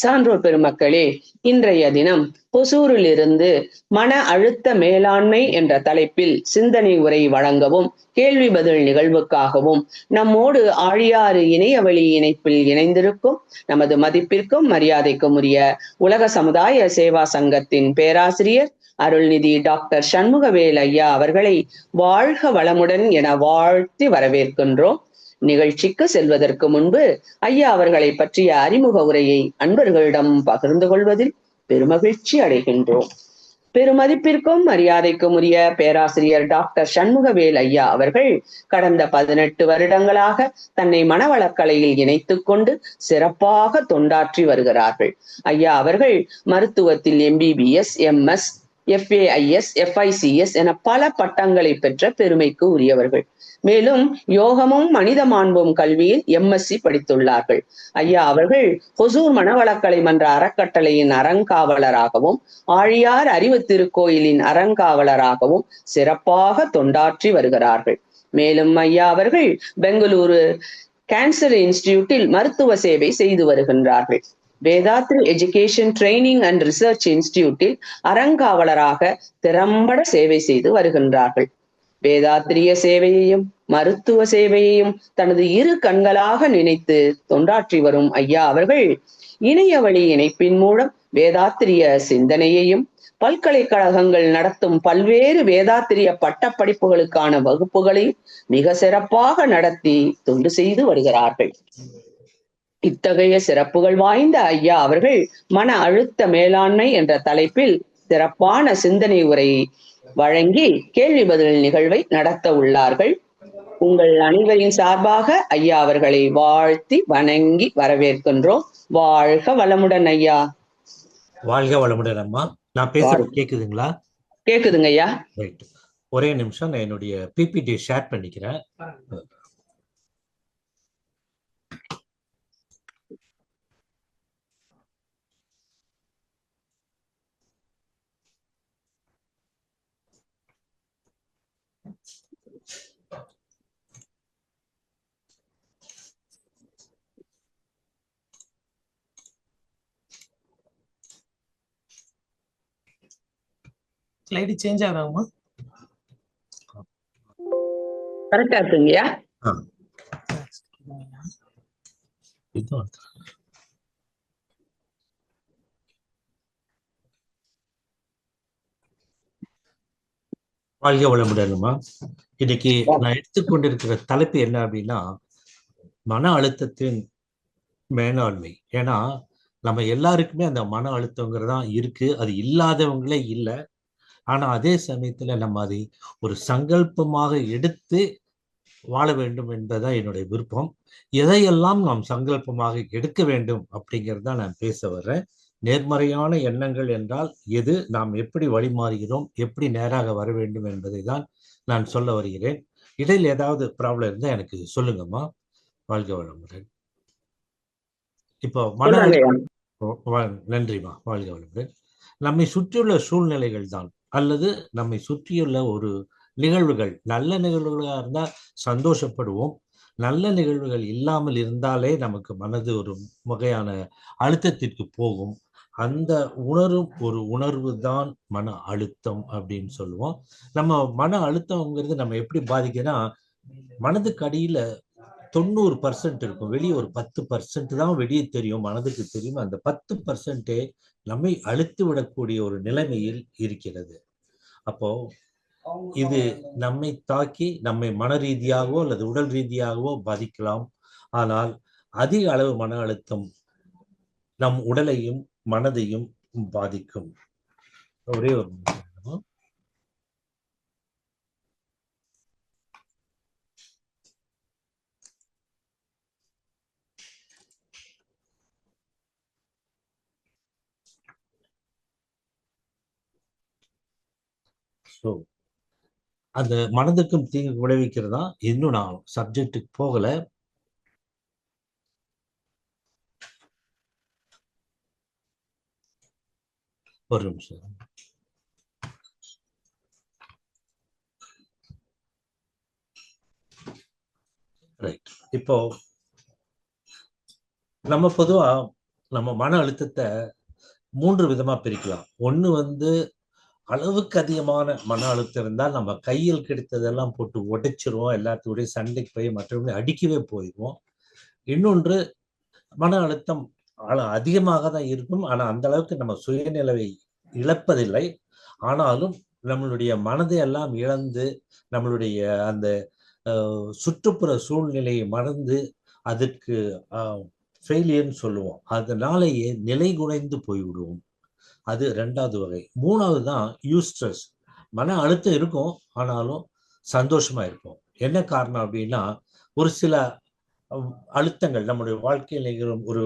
சான்றோர் பெருமக்களே, இன்றைய தினம் ஒசூரிலிருந்து மன அழுத்த மேலாண்மை என்ற தலைப்பில் சிந்தனை உரை வழங்கவும் கேள்வி பதில் நிகழ்வுக்காகவும் நம்மோடு ஆழியாறு இணையவழி இணைப்பில் இணைந்திருக்கும் நமது மதிப்பிற்கும் மரியாதைக்கும் உரிய உலக சமுதாய சேவா சங்கத்தின் பேராசிரியர் அருள்நிதி டாக்டர் சண்முகவேல் ஐயா அவர்களை வாழ்க வளமுடன் என வாழ்த்தி வரவேற்கின்றோம். நிகழ்ச்சிக்கு செல்வதற்கு முன்பு ஐயா அவர்களை பற்றிய அறிமுக உரையை அன்பர்களிடம் பகிர்ந்து கொள்வதில் பெருமகிழ்ச்சி அடைகின்றோம். பெருமதிப்பிற்கும் மரியாதைக்கும் உரிய பேராசிரியர் டாக்டர் சண்முகவேல் ஐயா அவர்கள் கடந்த 18 வருடங்களாக தன்னை மனவளக்கலையில் இணைத்துக் கொண்டு சிறப்பாக தொண்டாற்றி வருகிறார்கள். ஐயா அவர்கள் மருத்துவத்தில் MBBS, MS, FAIS, FICS என பல பட்டங்களை பெற்ற பெருமைக்கு உரியவர்கள். மேலும் யோகமும் மனித மாண்பும் கல்வியில் MSc படித்துள்ளார்கள். ஐயா அவர்கள் ஒசூர் மனவளக்கலை மன்ற அறக்கட்டளையின் அறங்காவலராகவும் ஆழியார் அறிவு திருக்கோயிலின் அறங்காவலராகவும் சிறப்பாக தொண்டாற்றி வருகிறார்கள். மேலும் ஐயா அவர்கள் பெங்களூரு கேன்சர் இன்ஸ்டிடியூட்டில் மருத்துவ சேவை செய்து வருகின்றார்கள். Vethathiri education training and research இன்ஸ்டிடியூட்டில் அறங்காவலராக திறம்பட சேவை செய்து வருகின்றார்கள். வேதாத்திரிய சேவையையும் மருத்துவ சேவையையும் தனது இரு கண்களாக நினைத்து தொண்டாற்றி வரும் ஐயா அவர்கள் இணைய வழி இணைப்பின் மூலம் வேதாத்திரிய சிந்தனையையும் பல்கலைக்கழகங்கள் நடத்தும் பல்வேறு வேதாத்திரிய பட்ட படிப்புகளுக்கான வகுப்புகளையும் மிக சிறப்பாக நடத்தி தொண்டு செய்து வருகிறார்கள். இத்தகைய சிறப்புகள் வாய்ந்த ஐயா அவர்கள் மன அழுத்த மேலாண்மை என்ற தலைப்பில் சிறப்பான சிந்தனை உரையை வழங்கி கேள்வி பதில் நிகழ்வை நடத்த உள்ளார்கள். உங்கள் அனைவரின் சார்பாக ஐயா அவர்களை வாழ்த்தி வணங்கி வரவேற்கின்றோம். வாழ்க வளமுடன் ஐயா. வாழ்க வளமுடன் அம்மா. நான் பேசுறது கேக்குதுங்களா? கேக்குதுங்க ஐயா. ஒரே நிமிஷம், நான் என்னுடைய PPT ஷேர் பண்ணிக்கிறேன். ஸ்லைடு சேஞ்ச் ஆகுமா? கரெக்டா இருக்குங்கய்யா. வாழ்க வளமுடன்மா. இன்னைக்கு நான் எடுத்துக்கொண்டிருக்கிற தலைப்பு என்ன அப்படின்னா, மன அழுத்தத்தின் மேலாண்மை. ஏன்னா நம்ம எல்லாருக்குமே அந்த மன அழுத்தங்கிறதா இருக்கு, அது இல்லாதவங்களே இல்லை. ஆனா அதே சமயத்துல நம்ம அதை ஒரு சங்கல்பமாக எடுத்து வாழ வேண்டும் என்பதுதான் என்னுடைய விருப்பம். எதையெல்லாம் நாம் சங்கல்பமாக எடுக்க வேண்டும் அப்படிங்கிறதா நான் பேச வர்றேன். நேர்மறையான எண்ணங்கள் என்றால் எது, நாம் எப்படி வழிமாறுகிறோம், எப்படி நேராக வர வேண்டும் என்பதை தான் நான் சொல்ல வருகிறேன். இடையில் ஏதாவது ப்ராப்ளம் இருந்தா எனக்கு சொல்லுங்கம்மா. வாழ்க வளமுடன். இப்போ நன்றிமா. வாழ்க வளமுடன். நம்மை சுற்றியுள்ள சூழ்நிலைகள் தான் அல்லது நம்மை சுற்றியுள்ள ஒரு நிகழ்வுகள், நல்ல நிகழ்வுகளாக இருந்தால் சந்தோஷப்படுவோம். நல்ல நிகழ்வுகள் இல்லாமல் இருந்தாலே நமக்கு மனது ஒரு வகையான அழுத்தத்திற்கு போகும். அந்த ஒரு உணர்வு தான் மன அழுத்தம் அப்படின்னு சொல்லுவோம். நம்ம மன அழுத்தம்ங்கிறது நம்ம எப்படி பாதிக்குன்னா, மனதுக்கு அடியில 90% இருக்கும், வெளியே ஒரு 10% தான் வெளியே தெரியும், மனதுக்கு தெரியும். அந்த 10% நம்மை அழுத்தி விடக்கூடிய ஒரு நிலைமையில் இருக்கிறது. அப்போ இது நம்மை தாக்கி நம்மை மன ரீதியாகவோ அல்லது உடல் ரீதியாகவோ பாதிக்கலாம். ஆனால் அதிக அளவு மன அழுத்தம் நம் உடலையும் மனதையும் பாதிக்கும். ஒரே ஒரு அந்த மனதுக்கும் தீங்கு விளைவிக்கிறதா. இன்னும் நான் சப்ஜெக்டுக்கு போகல. ஒரு நிமிஷம். ரைட். இப்போ நம்ம பொதுவா நம்ம மன அழுத்தத்தை 3 விதமா பிரிக்கலாம். ஒண்ணு வந்து அளவுக்கு அதிகமான மன அழுத்தம் இருந்தால் நம்ம கையில் கிடைத்ததெல்லாம் போட்டு உடைச்சிருவோம், எல்லாத்துக்கூடயும் சண்டைக்கு போய் மற்றவங்களை அடிக்கவே போயிடுவோம். இன்னொன்று, மன அழுத்தம் அதிகமாக தான் இருக்கும், ஆனா அந்த அளவுக்கு நம்ம சுயநிலைவை இழப்பதில்லை. ஆனாலும் நம்மளுடைய மனதை எல்லாம் இழந்து நம்மளுடைய அந்த சுற்றுப்புற சூழ்நிலையை மறந்து அதற்கு ஃபெயிலியர்னு சொல்லுவோம். அதனாலேயே நிலை குலைந்து போய்விடுவோம். அது 2வது வகை. 3வது தான் யூஸ்ட்ரெஸ். மன அழுத்தம் இருக்கும், ஆனாலும் சந்தோஷமா இருப்போம். என்ன காரணம் அப்படின்னா, ஒரு சில அழுத்தங்கள் நம்முடைய வாழ்க்கையில் நிகழும் ஒரு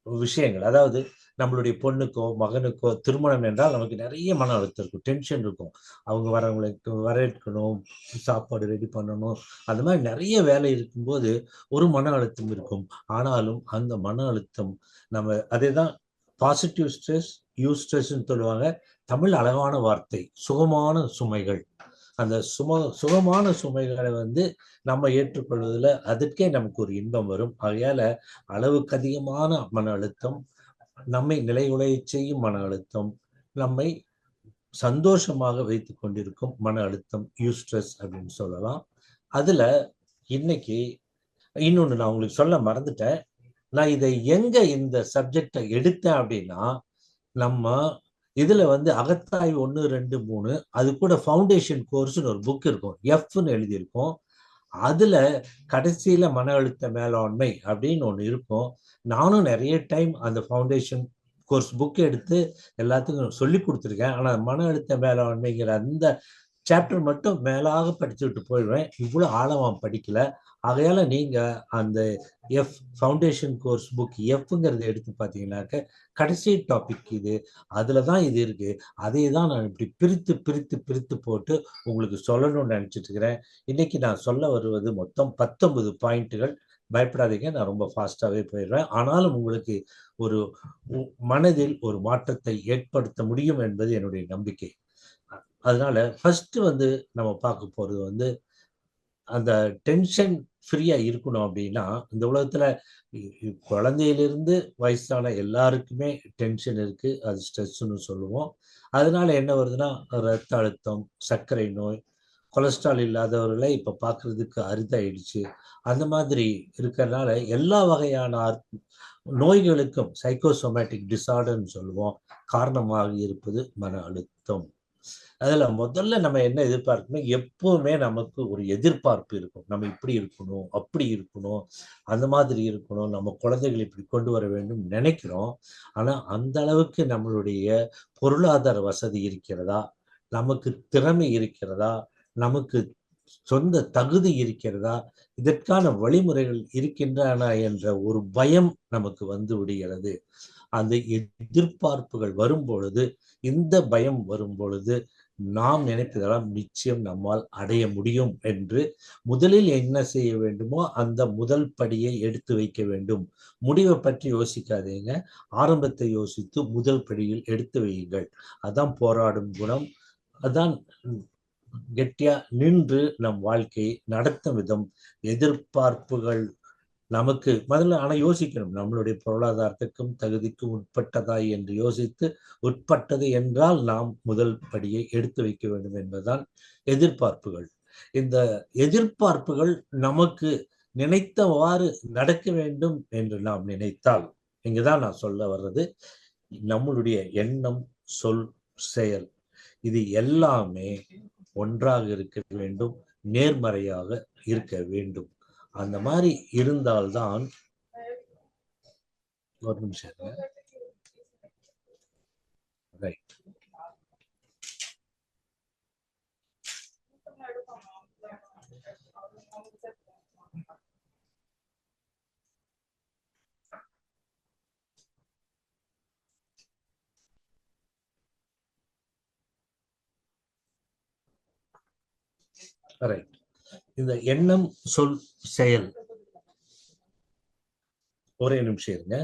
விஷயங்கள், அதாவது நம்மளுடைய பொண்ணுக்கோ மகனுக்கோ திருமணம் என்றால் நமக்கு நிறைய மன அழுத்தம் இருக்கும், டென்ஷன் இருக்கும். அவங்க வரவங்களுக்கு வரவேற்கணும், சாப்பாடு ரெடி பண்ணணும், அந்த மாதிரி நிறைய வேலை இருக்கும்போது ஒரு மன அழுத்தம் இருக்கும். ஆனாலும் அந்த மன அழுத்தம் நம்ம அதே தான் பாசிட்டிவ் ஸ்ட்ரெஸ், யூ ஸ்ட்ரெஸ்ன்னு சொல்லுவாங்க. தமிழ் அழகான வார்த்தை, சுகமான சுமைகள். அந்த சுகமான சுமைகளை வந்து நம்ம ஏற்றுக்கொள்வதில் அதற்கே நமக்கு ஒரு இன்பம் வரும். ஆகையால அளவுக்கு அதிகமான மன அழுத்தம், நம்மை நிலைகுலைய செய்யும் மன அழுத்தம், நம்மை சந்தோஷமாக வைத்துக் கொண்டிருக்கும் மன அழுத்தம், யூஸ்ட்ரெஸ் அப்படின்னு சொல்லலாம். அதுல இன்னைக்கு இன்னொன்னு நான் உங்களுக்கு சொல்ல மறந்துட்டேன். நான் இதை எங்க இந்த சப்ஜெக்டை எடுத்தேன் அப்படின்னா, நம்ம இதுல வந்து அகத்தாய்வு 1, 2, 3 அது கூட ஃபவுண்டேஷன் கோர்ஸ்னு ஒரு புக் இருக்கும், எஃப்னு எழுதியிருக்கோம். அதுல கடைசியில மன அழுத்த மேலாண்மை அப்படின்னு ஒண்ணு இருக்கும். நானும் நிறைய டைம் அந்த ஃபவுண்டேஷன் கோர்ஸ் புக் எடுத்து எல்லாத்துக்கும் சொல்லி கொடுத்துருக்கேன். ஆனா மன அழுத்த மேலாண்மைங்கிற அந்த சாப்டர் மட்டும் மேலாக படிச்சுட்டு போயிடுவேன், இவ்வளவு ஆழமா படிக்கல. ஆகையால நீங்க அந்த எஃப் ஃபவுண்டேஷன் கோர்ஸ் புக் எஃப்ங்கிறத எடுத்து பார்த்தீங்கன்னாக்க கடைசி டாபிக் இது, அதுல தான் இது இருக்கு. அதை தான் நான் இப்படி பிரித்து பிரித்து பிரித்து போட்டு உங்களுக்கு சொல்லணும்னு நினைச்சிட்டு இருக்கிறேன். இன்னைக்கு நான் சொல்ல வருவது மொத்தம் 19 பாயிண்ட்டுகள். பயப்படாதீங்க, நான் ரொம்ப ஃபாஸ்டாவே போயிடுவேன். ஆனாலும் உங்களுக்கு ஒரு மனதில் ஒரு மாற்றத்தை ஏற்படுத்த முடியும் என்பது என்னுடைய நம்பிக்கை. அதனால ஃபர்ஸ்ட் வந்து நம்ம பார்க்க போறது வந்து அந்த டென்ஷன் ஃப்ரீயா இருக்கணும் அப்படின்னா, இந்த உலகத்துல குழந்தையிலிருந்து வயசான எல்லாருக்குமே டென்ஷன் இருக்கு, அது ஸ்ட்ரெஸ்ன்னு சொல்லுவோம். அதனால என்ன வருதுன்னா, ரத்த அழுத்தம், சர்க்கரை நோய், கொலஸ்ட்ரால் இல்லாதவர்களை இப்ப பார்க்கறதுக்கு அரிதாயிடுச்சு. அந்த மாதிரி இருக்கிறதுனால எல்லா வகையான நோய்களுக்கும் சைக்கோசோமேட்டிக் டிசார்டர்ன்னு சொல்லுவோம், காரணமாக இருப்பது மன அழுத்தம். அதுல முதல்ல நம்ம என்ன எதிர்பார்க்கணும், எப்பவுமே நமக்கு ஒரு எதிர்பார்ப்பு இருக்கும். நம்ம இப்படி இருக்கணும், அப்படி இருக்கணும், அந்த மாதிரி இருக்கணும், நம்ம குழந்தைகளை இப்படி கொண்டு வர வேண்டும் நினைக்கிறோம். ஆனா அந்த அளவுக்கு நம்மளுடைய பொருளாதார வசதி இருக்கிறதா, நமக்கு திறமை இருக்கிறதா, நமக்கு சொந்த தகுதி இருக்கிறதா, இதற்கான வழிமுறைகள் இருக்கின்றன என்ற ஒரு பயம் நமக்கு வந்து விடுகிறது. அந்த எதிர்பார்ப்புகள் வரும் பொழுது, இந்த பயம் வரும் பொழுது நாம் நினைப்பதெல்லாம் நிச்சயம் நம்மால் அடைய முடியும் என்று முதலில் என்ன செய்ய வேண்டுமோ அந்த முதல் படியை எடுத்து வைக்க வேண்டும். முடிவை பற்றி யோசிக்காதீங்க, ஆரம்பத்தை யோசித்து முதல் படியில் எடுத்து வையுங்கள். அதான் போராடும் குணம். அதான் கெட்டியா நின்று நம் வாழ்க்கையை நடத்தும் விதம். எதிர்பார்ப்புகள் நமக்கு முதல்ல ஆனா யோசிக்கணும், நம்மளுடைய பொருளாதாரத்துக்கும் தகுதிக்கும் உட்பட்டதாய் என்று யோசித்து, உட்பட்டது என்றால் நாம் முதல் படியை எடுத்து வைக்க வேண்டும் என்பதுதான் எதிர்பார்ப்புகள். இந்த எதிர்பார்ப்புகள் நமக்கு நினைத்தவாறு நடக்க வேண்டும் என்று நாம் நினைத்தால், இங்கதான் நான் சொல்ல வர்றது, நம்மளுடைய எண்ணம், சொல், செயல் இது எல்லாமே ஒன்றாக இருக்க வேண்டும், நேர்மறையாக இருக்க வேண்டும். அந்த மாதிரி இருந்தால்தான், ஒரு நிமிஷம் ரைட். ரைட். இந்த எண்ணம், சொல், செயல், ஒரே நிமிஷம் இருங்க.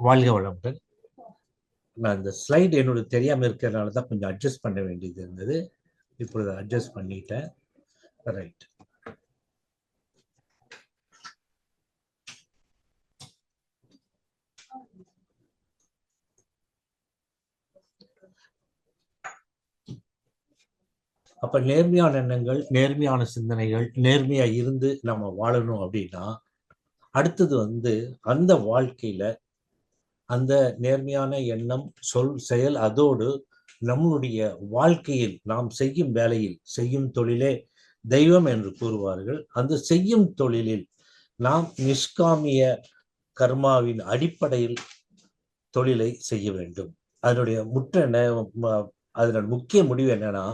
வாழ்க வளமுடன். நான் இந்த ஸ்லைடு என்னோட தெரியாம இருக்கிறதுனால தான் கொஞ்சம் அட்ஜஸ்ட் பண்ண வேண்டியது இருந்தது. இப்பொழுது அட்ஜஸ்ட் பண்ணிட்டேன். ரைட். அப்ப நேர்மையான எண்ணங்கள், நேர்மையான சிந்தனைகள், நேர்மையா இருந்து நம்ம வாழணும் அப்படின்னா அடுத்தது அந்த வாழ்க்கையில அந்த நேர்மையான எண்ணம், சொல், செயல், அதோடு நம்முடைய வாழ்க்கையில் நாம் செய்யும் வேலையில், செய்யும் தொழிலே தெய்வம் என்று கூறுவார்கள். அந்த செய்யும் தொழிலில் நாம் நிஷ்காமிய கர்மாவின் அடிப்படையில் தொழிலை செய்ய வேண்டும். அதனுடைய அதனுடைய முக்கிய முடிவு என்னன்னா,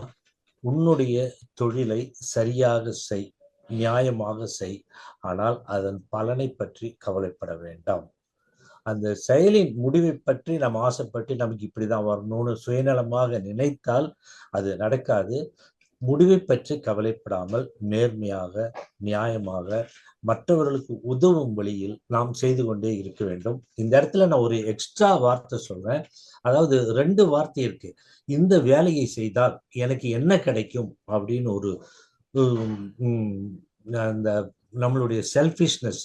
உன்னுடைய தொழிலை சரியாக செய், நியாயமாக செய், ஆனால் அதன் பலனை பற்றி கவலைப்பட வேண்டாம். அந்த செயலின் முடிவை பற்றி நாம் ஆசைப்பட்டு நமக்கு இப்படிதான் வரணும்னு சுயநலமாக நினைத்தால் அது நடக்காது. முடிவை பற்றி கவலைப்படாமல் நேர்மையாக, நியாயமாக, மற்றவர்களுக்கு உதவும் வழியில் நாம் செய்து கொண்டே இருக்க வேண்டும். இந்த இடத்துல நான் ஒரு எக்ஸ்ட்ரா வார்த்தை சொல்றேன். அதாவது 2 வார்த்தை இருக்கு. இந்த வேலையை செய்தால் எனக்கு என்ன கிடைக்கும் அப்படின்னு ஒரு அந்த நம்மளுடைய செல்ஃபிஷ்னஸ்,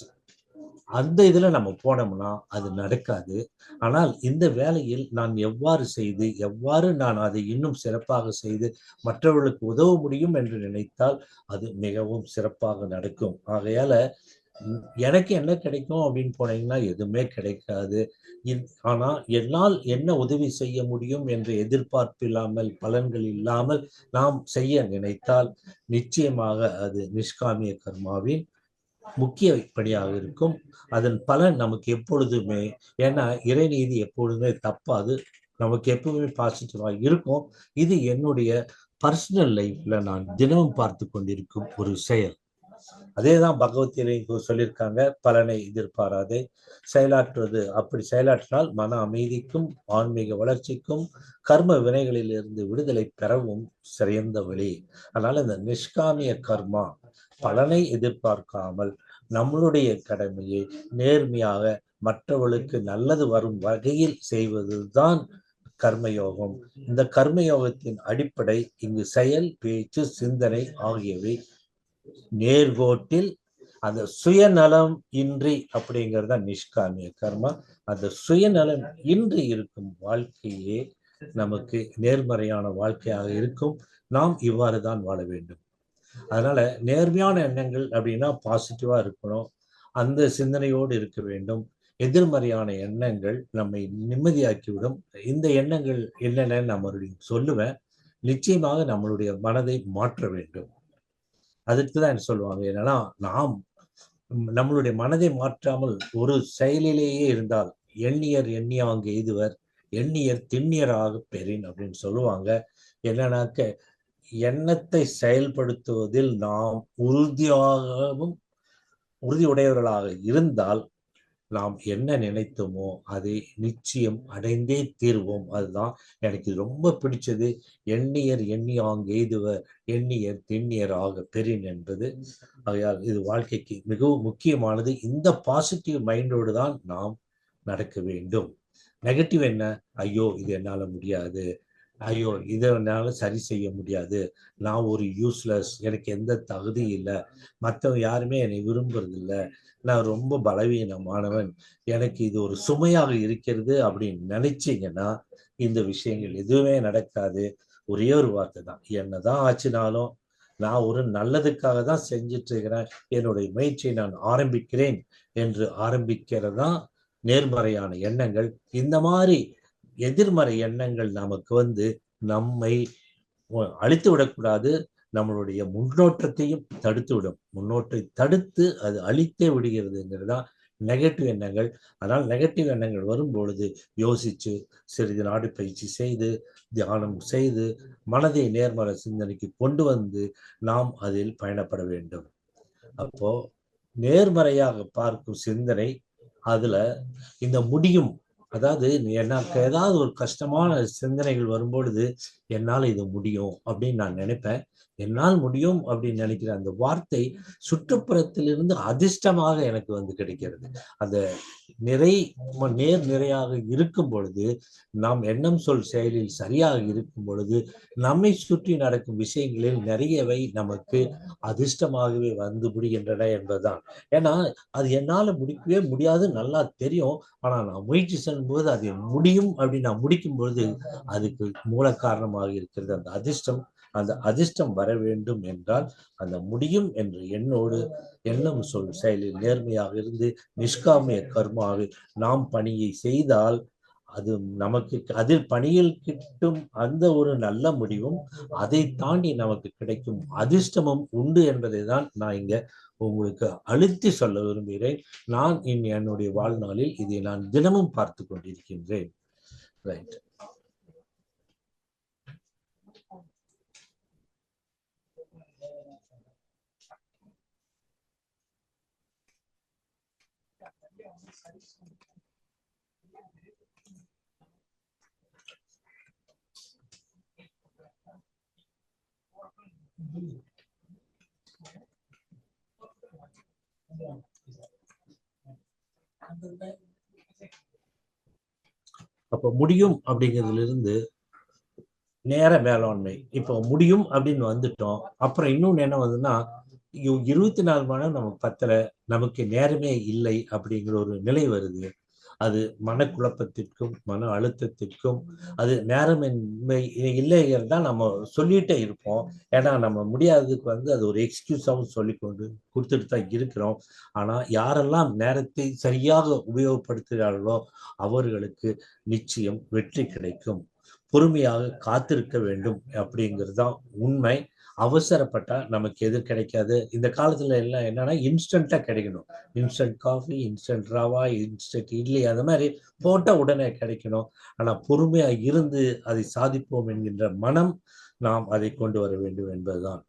அந்த இதுல நம்ம போனோம்னா அது நடக்காது. ஆனால் இந்த வேலையில் நான் எவ்வாறு செய்து, எவ்வாறு நான் அதை இன்னும் சிறப்பாக செய்து மற்றவர்களுக்கு உதவ முடியும் என்று நினைத்தால் அது மிகவும் சிறப்பாக நடக்கும். ஆகையால எனக்கு என்ன கிடைக்கும் அப்படின்னு போனீங்கன்னா எதுவுமே கிடைக்காது. ஆனா என்னால் என்ன உதவி செய்ய முடியும் என்ற எதிர்பார்ப்பு இல்லாமல், பலன்கள் இல்லாமல் நாம் செய்ய நினைத்தால் நிச்சயமாக அது நிஷ்காமிய கர்மாவின் முக்கிய பணியாக இருக்கும். அதன் பலன் நமக்கு எப்பொழுதுமே, ஏன்னா இறைநீதி எப்பொழுதுமே தப்பாது, நமக்கு எப்பவுமே பாசிட்டிவா இருக்கும். இது என்னுடைய பர்சனல் லைஃப்ல நான் தினமும் பார்த்து கொண்டிருக்கும் ஒரு செயல். அதேதான் பகவத்கீதையும் சொல்லியிருக்காங்க, பலனை எதிர்பாராதே செயலாற்றுவது. அப்படி செயலாற்றினால் மன அமைதிக்கும் ஆன்மீக வளர்ச்சிக்கும் கர்ம வினைகளில் இருந்து விடுதலை பெறவும் சிறந்த வழி. அதனால இந்த நிஷ்காமிய கர்மா, பலனை எதிர்பார்க்காமல் நம்மளுடைய கடமையை நேர்மையாக மற்றவர்களுக்கு நல்லது வரும் வகையில் செய்வதுதான் கர்மயோகம். இந்த கர்மயோகத்தின் அடிப்படை இங்கு செயல், பேச்சு, சிந்தனை ஆகியவை நேர்கோட்டில் அந்த சுயநலம் இன்றி அப்படிங்கிறத நிஷ்காமிய கர்மா. அந்த சுயநலம் இன்றி இருக்கும் வாழ்க்கையே நமக்கு நேர்மறையான வாழ்க்கையாக இருக்கும். நாம் இவ்வாறு தான் வாழ வேண்டும். அதனால நேர்மையான எண்ணங்கள் அப்படின்னா பாசிட்டிவா இருக்கணும், அந்த சிந்தனையோடு இருக்க வேண்டும். எதிர்மறையான எண்ணங்கள் நம்மை நிம்மதியாக்கிவிடும். இந்த எண்ணங்கள் என்னென்ன நான் மறுபடியும் சொல்லுவேன். நிச்சயமாக நம்மளுடைய மனதை மாற்ற வேண்டும். அதுக்குதான் சொல்லுவாங்க, என்னன்னா நாம் நம்மளுடைய மனதை மாற்றாமல் ஒரு செயலிலேயே இருந்தால் எண்ணியர் எண்ணியாங்க எய்துவர், எண்ணியர் திண்ணியராக பெறின் அப்படின்னு சொல்லுவாங்க. என்னன்னாக்க எண்ணத்தை செயல்படுத்துவதில் நாம் உறுதியுடையவர்களாக இருந்தால் நாம் என்ன நினைத்தோமோ அதை நிச்சயம் அடைந்தே தீர்வோம். அதுதான் எனக்கு ரொம்ப பிடிச்சது. எண்ணியர் எண்ணியாங்க எய்துவர், எண்ணியர் திண்ணியர் ஆக பெறின் என்பது. ஆகையால் இது வாழ்க்கைக்கு மிகவும் முக்கியமானது. இந்த பாசிட்டிவ் மைண்டோடு தான் நாம் நடக்க வேண்டும். நெகட்டிவ் என்ன? ஐயோ இது என்னால முடியாது, ஐயோ இதை என்னால சரி செய்ய முடியாது, நான் ஒரு யூஸ்லெஸ், எனக்கு எந்த தகுதி இல்லை, மற்றவங்க யாருமே என்னை விரும்புறது இல்லை, நான் ரொம்ப பலவீனமானவன், எனக்கு இது ஒரு சுமையாக இருக்கிறது அப்படின்னு நினைச்சீங்கன்னா இந்த விஷயங்கள் எதுவுமே நடக்காது. ஒரே ஒரு வார்த்தை தான், என்னதான் ஆச்சுனாலும் நான் ஒரு நல்லதுக்காக தான் செஞ்சிட்டு இருக்கிறேன், என்னுடைய முயற்சியை நான் ஆரம்பிக்கிறேன் என்று ஆரம்பிக்கிறதான் நேர்மறையான எண்ணங்கள். இந்த மாதிரி எதிர்மறை எண்ணங்கள் நமக்கு நம்மை அழித்து விடக்கூடாது, நம்மளுடைய முன்னோட்டத்தையும் தடுத்து விடும். முன்னோட்டத்தை தடுத்து அது அழித்தே விடுகிறதுங்கிறதா நெகட்டிவ் எண்ணங்கள். அதனால் நெகட்டிவ் எண்ணங்கள் வரும்பொழுது யோசிச்சு சிறிது நாடு பயிற்சி செய்து தியானம் செய்து மனதை நேர்மறை சிந்தனைக்கு கொண்டு நாம் அதில் பயணப்பட வேண்டும். அப்போ நேர்மறையாக பார்க்கும் சிந்தனை, அதுல இந்த முடியும், அதாவது எனக்கு ஏதாவது ஒரு கஷ்டமான சிந்தனைகள் வரும்பொழுது என்னால் இது முடியும் அப்படின்னு நான் நினைப்பேன். என்னால் முடியும் அப்படின்னு நினைக்கிற அந்த வார்த்தை சுற்றுப்புறத்திலிருந்து அதிர்ஷ்டமாக எனக்கு வந்து கிடைக்கிறது. அந்த நேர் நிறையாக இருக்கும் பொழுது, நாம் எண்ணம் சொல் செயலில் சரியாக இருக்கும் பொழுது, நம்மை சுற்றி நடக்கும் விஷயங்களில் நிறையவை நமக்கு அதிர்ஷ்டமாகவே வந்து முடிகின்றன என்பதுதான். ஏன்னா அது என்னால முடிக்கவே முடியாது, நல்லா தெரியும். ஆனா நான் முயற்சி செல்லும் போது அது முடியும் அப்படின்னு நான் முடிக்கும் பொழுது அதுக்கு மூல காரணமாக இருக்கிறது அந்த அதிர்ஷ்டம். அந்த அதிர்ஷ்டம் வர வேண்டும் என்றால் அந்த முடியும் என்ற எண்ணோடு எண்ணம் சொல் செயலில் நேர்மையாக இருந்து நிஷ்காமிய கர்மாவில் நாம் பணியை செய்தால் அது நமக்கு அதில் பணியில் கிட்டும் அந்த ஒரு நல்ல முடிவும் அதை தாண்டி நமக்கு கிடைக்கும் அதிர்ஷ்டமும் உண்டு என்பதை தான் நான் இங்க உங்களுக்கு அழுத்தி சொல்ல விரும்புகிறேன். நான் என்னுடைய வாழ்நாளில் இதை நான் தினமும் பார்த்து கொண்டிருக்கின்றேன். ரைட். அப்ப முடியும் அப்படிங்கிறதுல இருந்து நேர மேலாண்மை. இப்போ முடியும் அப்படின்னு வந்துட்டோம். அப்புறம் இன்னொன்னு என்ன வந்ததுன்னா 24 மணி நேரம் நமக்கு பத்தல, நமக்கு நேரமே இல்லை அப்படிங்கிற ஒரு நிலை வருது. அது மனக்குழப்பத்திற்கும் மன அழுத்தத்திற்கும் அது நேரமின்மை இல்லைங்கிறதா நம்ம சொல்லிட்டே இருப்போம். ஏன்னா நம்ம முடியாததுக்கு வந்து அது ஒரு எக்ஸ்கியூஸாகவும் சொல்லிக்கொண்டு கொடுத்துட்டு தான் இருக்கிறோம். ஆனா யாரெல்லாம் நேரத்தை சரியாக உபயோகப்படுத்துகிறார்களோ அவர்களுக்கு நிச்சயம் வெற்றி கிடைக்கும். பொறுமையாக காத்திருக்க வேண்டும் அப்படிங்கிறது தான் உண்மை. அவசரப்பட்டா நமக்கு எது கிடைக்காது. இந்த காலத்துல எல்லாம் என்னன்னா இன்ஸ்டன்டா கிடைக்கணும். Instant coffee, instant rava, instant idli, அந்த மாதிரி போட்ட உடனே கிடைக்கணும். ஆனா பொறுமையா இருந்து அதை சாதிப்போம் என்கின்ற மனம் நாம் அதை கொண்டு வர வேண்டும் என்பதுதான்.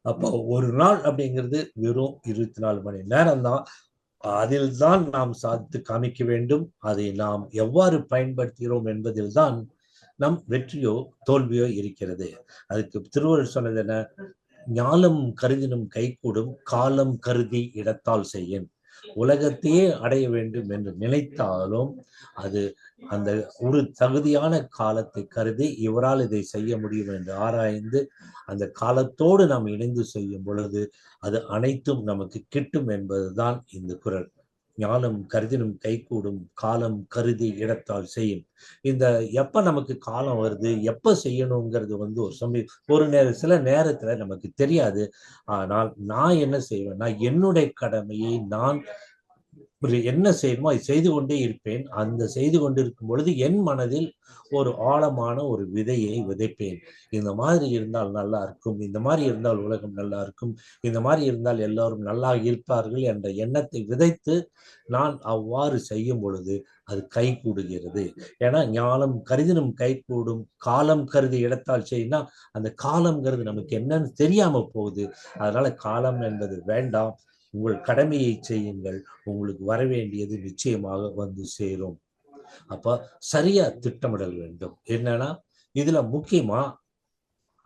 அப்போ ஒரு நாள் அப்படிங்கிறது வெறும் 24 மணி நேரம் தான். அதில் தான் நாம் சாதித்து காமிக்க வேண்டும். அதை நாம் எவ்வாறு பயன்படுத்துகிறோம் என்பதில் தான் நம் வெற்றியோ தோல்வியோ இருக்கிறது. அதுக்கு திருவள்ளுவர் சொன்னது என்ன? ஞாலம் கருதினும் கைகூடும், காலம் கருதி இடத்தால் செய்யும். உலகத்தையே அடைய வேண்டும் என்று நினைத்தாலும் அது அந்த ஒரு தகுதியான காலத்தை கருதி இவரால் இதை செய்ய முடியும் என்று ஆராய்ந்து அந்த காலத்தோடு நாம் இணைந்து செய்யும் பொழுது அது அனைத்தும் நமக்கு கிட்டும் என்பதுதான் இந்த குறள். ஞானம் கருதினும் கைகூடும், காலம் கருதி இடத்தால் செய்யும். இந்த எப்ப நமக்கு காலம் வருது, எப்ப செய்யணுங்கிறது வந்து சில நேரத்துல நமக்கு தெரியாது. ஆனால் நான் என்ன செய்வேன்னா என்னுடைய கடமையை நான் என்ன செய்யணுமோ அதை செய்து கொண்டே இருப்பேன். அந்த செய்து கொண்டிருக்கும் பொழுது என் மனதில் ஒரு ஆழமான ஒரு விதையை விதைப்பேன். இந்த மாதிரி இருந்தால் நல்லா இருக்கும், இந்த மாதிரி இருந்தால் உலகம் நல்லா இருக்கும், இந்த மாதிரி இருந்தால் எல்லாரும் நல்லா இருப்பார்கள் என்ற எண்ணத்தை விதைத்து நான் அவ்வாறு செய்யும் பொழுது அது கை கூடுகிறது. ஏன்னா ஞானம் கருதினும் கை கூடும், காலம் கருதி இடத்தால் செய்யினா அந்த காலம்ங்கிறது நமக்கு என்னன்னு தெரியாம போகுது. அதனால காலம் என்பது வேண்டாம். உங்கள் கடமையை செய்யுங்கள், உங்களுக்கு வரவேண்டியது நிச்சயமாக வந்து சேரும். அப்ப சரியா திட்டமிடல் வேண்டும். என்னன்னா இதுல முக்கியமா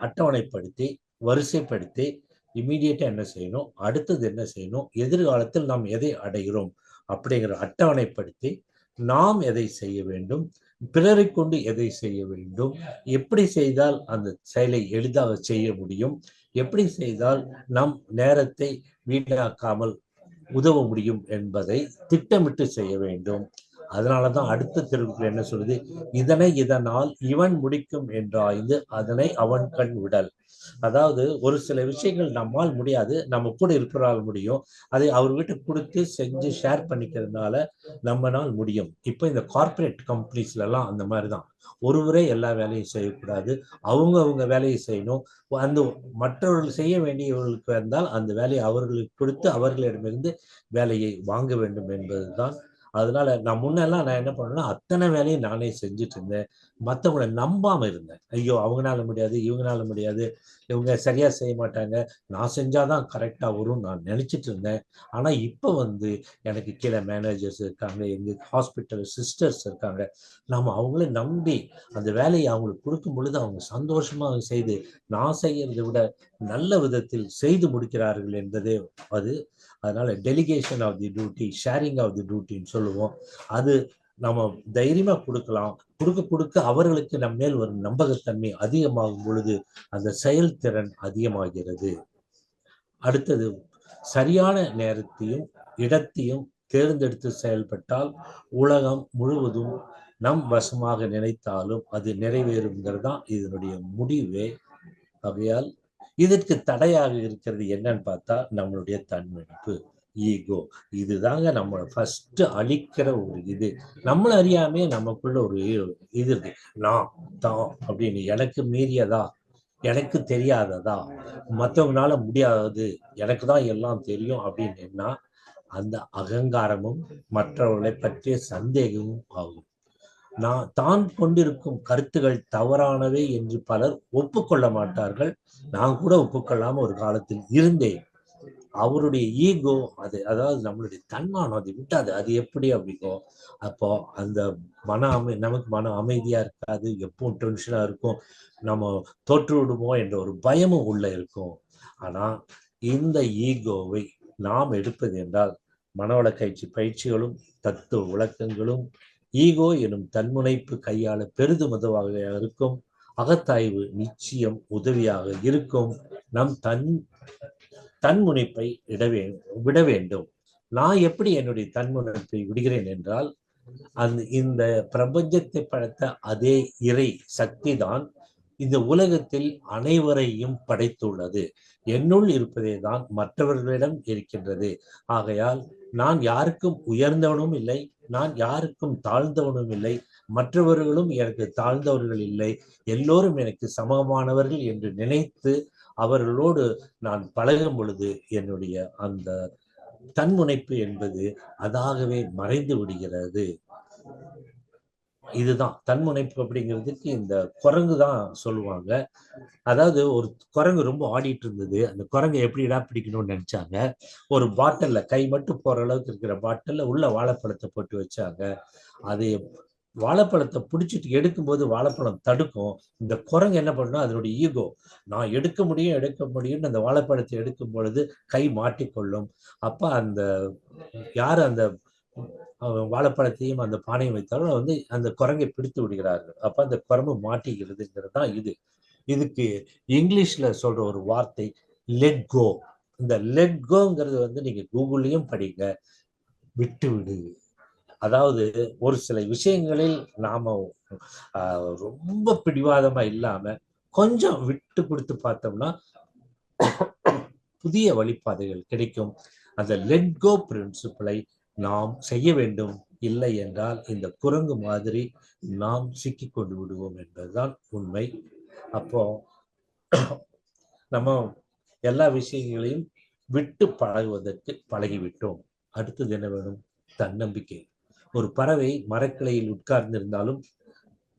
அட்டவணைப்படுத்தி வரிசைப்படுத்தி இமீடியட்டா என்ன செய்யணும், அடுத்தது என்ன செய்யணும், எதிர்காலத்தில் நாம் எதை அடைகிறோம் அப்படிங்கிற அட்டவணைப்படுத்தி நாம் எதை செய்ய வேண்டும், பிறரை கொண்டு எதை செய்ய வேண்டும், எப்படி செய்தால் அந்த செயலை எளிதாக செய்ய முடியும், எப்படி செய்தால் நம் நேரத்தை வீணாக்காமல் உதவ முடியும் என்பதை திட்டமிட்டு செய்ய வேண்டும். அதனாலதான் அடுத்த திருக்குறள் என்ன சொல்லுது? இதனால் இவன் முடிக்கும் என்றாய்ந்து அதனை அவன் கண் விடல். அதாவது ஒரு சில விஷயங்கள் நம்மால் முடியாது, நம்ம கூட இருக்கிறால் முடியும். அதை அவர் வீட்டை கொடுத்து செஞ்சு ஷேர் பண்ணிக்கிறதுனால நம்மளால் முடியும். இப்போ இந்த கார்பரேட் கம்பெனிஸ்ல எல்லாம் அந்த மாதிரிதான். ஒருவரே எல்லா வேலையும் செய்யக்கூடாது, அவங்க வேலையை செய்யணும். அந்த மற்றவர்கள் செய்ய வேண்டியவர்களுக்கு இருந்தால் அந்த வேலையை அவர்களுக்கு கொடுத்து அவர்களிடமிருந்து வேலையை வாங்க வேண்டும் என்பதுதான் அதனால நான் முன்னெல்லாம் நான் என்ன பண்ணேன்னா அத்தனை வேலையும் நானே செஞ்சுட்டு இருந்தேன். மற்றவங்களை நம்பாம இருந்தேன். ஐயோ அவங்களால முடியாது, இவங்களால முடியாது, இவங்க சரியா செய்ய மாட்டாங்க, நான் செஞ்சாதான் கரெக்டா வரும் நான் நினைச்சிட்டு இருந்தேன். ஆனா இப்ப எனக்கு கீழே மேனேஜர்ஸ் இருக்காங்க, எங்க ஹாஸ்பிட்டல் சிஸ்டர்ஸ் இருக்காங்க. நம்ம அவங்கள நம்பி அந்த வேலையை அவங்களுக்கு கொடுக்கும் பொழுது அவங்க சந்தோஷமா செய்து நான் செய்யறதை விட நல்ல விதத்தில் செய்து முடிக்கிறார்கள் என்பதே அது. அதனால delegation of the duty, sharing of the டியூட்டின்னு சொல்லுவோம். அது நம்ம தைரியமா கொடுக்கலாம். கொடுக்க அவர்களுக்கு நம்ம மேல் ஒரு நம்பகத்தன்மை அதிகமாகும் பொழுது அந்த செயல்திறன் அதிகமாகிறது. அடுத்தது, சரியான நேரத்தையும் இடத்தையும் தேர்ந்தெடுத்து செயல்பட்டால் உலகம் முழுவதும் நம் வசமாக நினைத்தாலும் அது நிறைவேறுங்கிறது தான் இதனுடைய முடிவே. ஆகையால் இதற்கு தடையாக இருக்கிறது என்னன்னு பார்த்தா நம்மளுடைய தன்மதிப்பு, ஈகோ. இதுதாங்க நம்ம ஃபர்ஸ்ட் அழிக்கிற ஒரு இது. நம்மள அறியாமே நமக்குள்ள ஒரு இது இருக்கு, நான் தான் அப்படின்னு, எனக்கு மீறியதா, எனக்கு தெரியாததா, மற்றவங்களால முடியாதது, எனக்கு தான் எல்லாம் தெரியும் அப்படின்னா அந்த அகங்காரமும் மற்றவர்களை பற்றிய சந்தேகமும் ஆகும். நான் தான் கொண்டிருக்கும் கருத்துகள் தவறானவை என்று பலர் ஒப்புக்கொள்ள மாட்டார்கள். நான் கூட ஒப்புக்கொள்ளாம ஒரு காலத்தில் இருந்தேன். அவருடைய ஈகோ, அதாவது நம்மளுடைய தன்மானம் அதை விட்டாது. அது எப்படி அப்படிங்கோ, அப்போ அந்த நமக்கு மன அமைதியா இருக்காது, எப்பவும் டென்ஷனா இருக்கும், நம்ம தோற்று விடுமோ என்ற ஒரு பயமும் உள்ள இருக்கும். ஆனா இந்த ஈகோவை நாம் எடுப்பது என்றால் மனவள பயிற்சிகளும் தத்துவ விளக்கங்களும் ஈகோ எனும் தன்முனைப்பு கையாள பெரிதும் உதவியாக இருக்கும். அகத்தாய்வு நிச்சயம் உதவியாக இருக்கும். நம் தன்முனைப்பை விட வேண்டும். நான் எப்படி என்னுடைய தன்முனைப்பை விடுகிறேன் என்றால், இந்த பிரபஞ்சத்தை படைத்த அதே இறை சக்தி தான் இந்த உலகத்தில் அனைவரையும் படைத்துள்ளது. என்னுள் இருப்பதே தான் மற்றவர்களிடம் இருக்கின்றது. ஆகையால் நான் யாருக்கும் உயர்ந்தவனும் இல்லை, நான் யாருக்கும் தாழ்ந்தவனும் இல்லை, மற்றவர்களும் எனக்கு தாழ்ந்தவர்கள் இல்லை, எல்லோரும் எனக்கு சமமானவர்கள் என்று நினைத்து அவர்களோடு நான் பழகும் பொழுது என்னுடைய அந்த தன்முனைப்பு என்பது அதாகவே மறைந்து விடுகிறது. இதுதான் தன்முனைப்பு அப்படிங்கிறதுக்கு இந்த குரங்கு தான் சொல்லுவாங்க. அதாவது ஒரு குரங்கு ரொம்ப ஆடிட்டு இருந்தது. அந்த குரங்கு எப்படிடா பிடிக்கணும்னு நினைச்சாங்க. ஒரு பாட்டில்ல கை மட்டும் போற அளவுக்கு இருக்கிற பாட்டில்ல உள்ள வாழைப்பழத்தை போட்டு வச்சாங்க. அது வாழைப்பழத்தை பிடிச்சிட்டு எடுக்கும்போது வாழைப்பழம் தடுக்கும். இந்த குரங்கு என்ன பண்ணணும், அதனுடைய ஈகோ, நான் எடுக்க முடியும்னு அந்த வாழைப்பழத்தை எடுக்கும் பொழுது கை மாட்டிக்கொள்ளும். அப்ப அந்த யாரு அந்த வாழைப்பழத்தையும் அந்த பானையும் வைத்தாலும் அந்த குரங்கை பிடித்து விடுகிறார்கள். அப்ப அந்த குரங்கு மாட்டிக்கிறதுங்கிறது தான் இது. இதுக்கு இங்கிலீஷ்ல சொல்ற ஒரு வார்த்தை லெட் கோ. இந்த லெட் கோங்கிறது நீங்க கூகுள்லயும் படிங்க, விட்டு விடு. அதாவது ஒரு சில விஷயங்களில் நாம ரொம்ப பிடிவாதமா இல்லாம கொஞ்சம் விட்டு கொடுத்து பார்த்தோம்னா புதிய வழிபாதைகள் கிடைக்கும். அந்த லெட் கோ பிரின்சிபிளை நாம் செய்ய வேண்டும். இல்லை என்றால் இந்த குரங்கு மாதிரி நாம் சிக்கி கொண்டு விடுவோம் என்பதுதான் உண்மை. அப்போ நம்ம எல்லா விஷயங்களையும் விட்டு பழகுவதற்கு பழகிவிட்டோம். அடுத்தது என்ன வேணும்? தன்னம்பிக்கை. ஒரு பறவை மரக்கிளையில் உட்கார்ந்திருந்தாலும்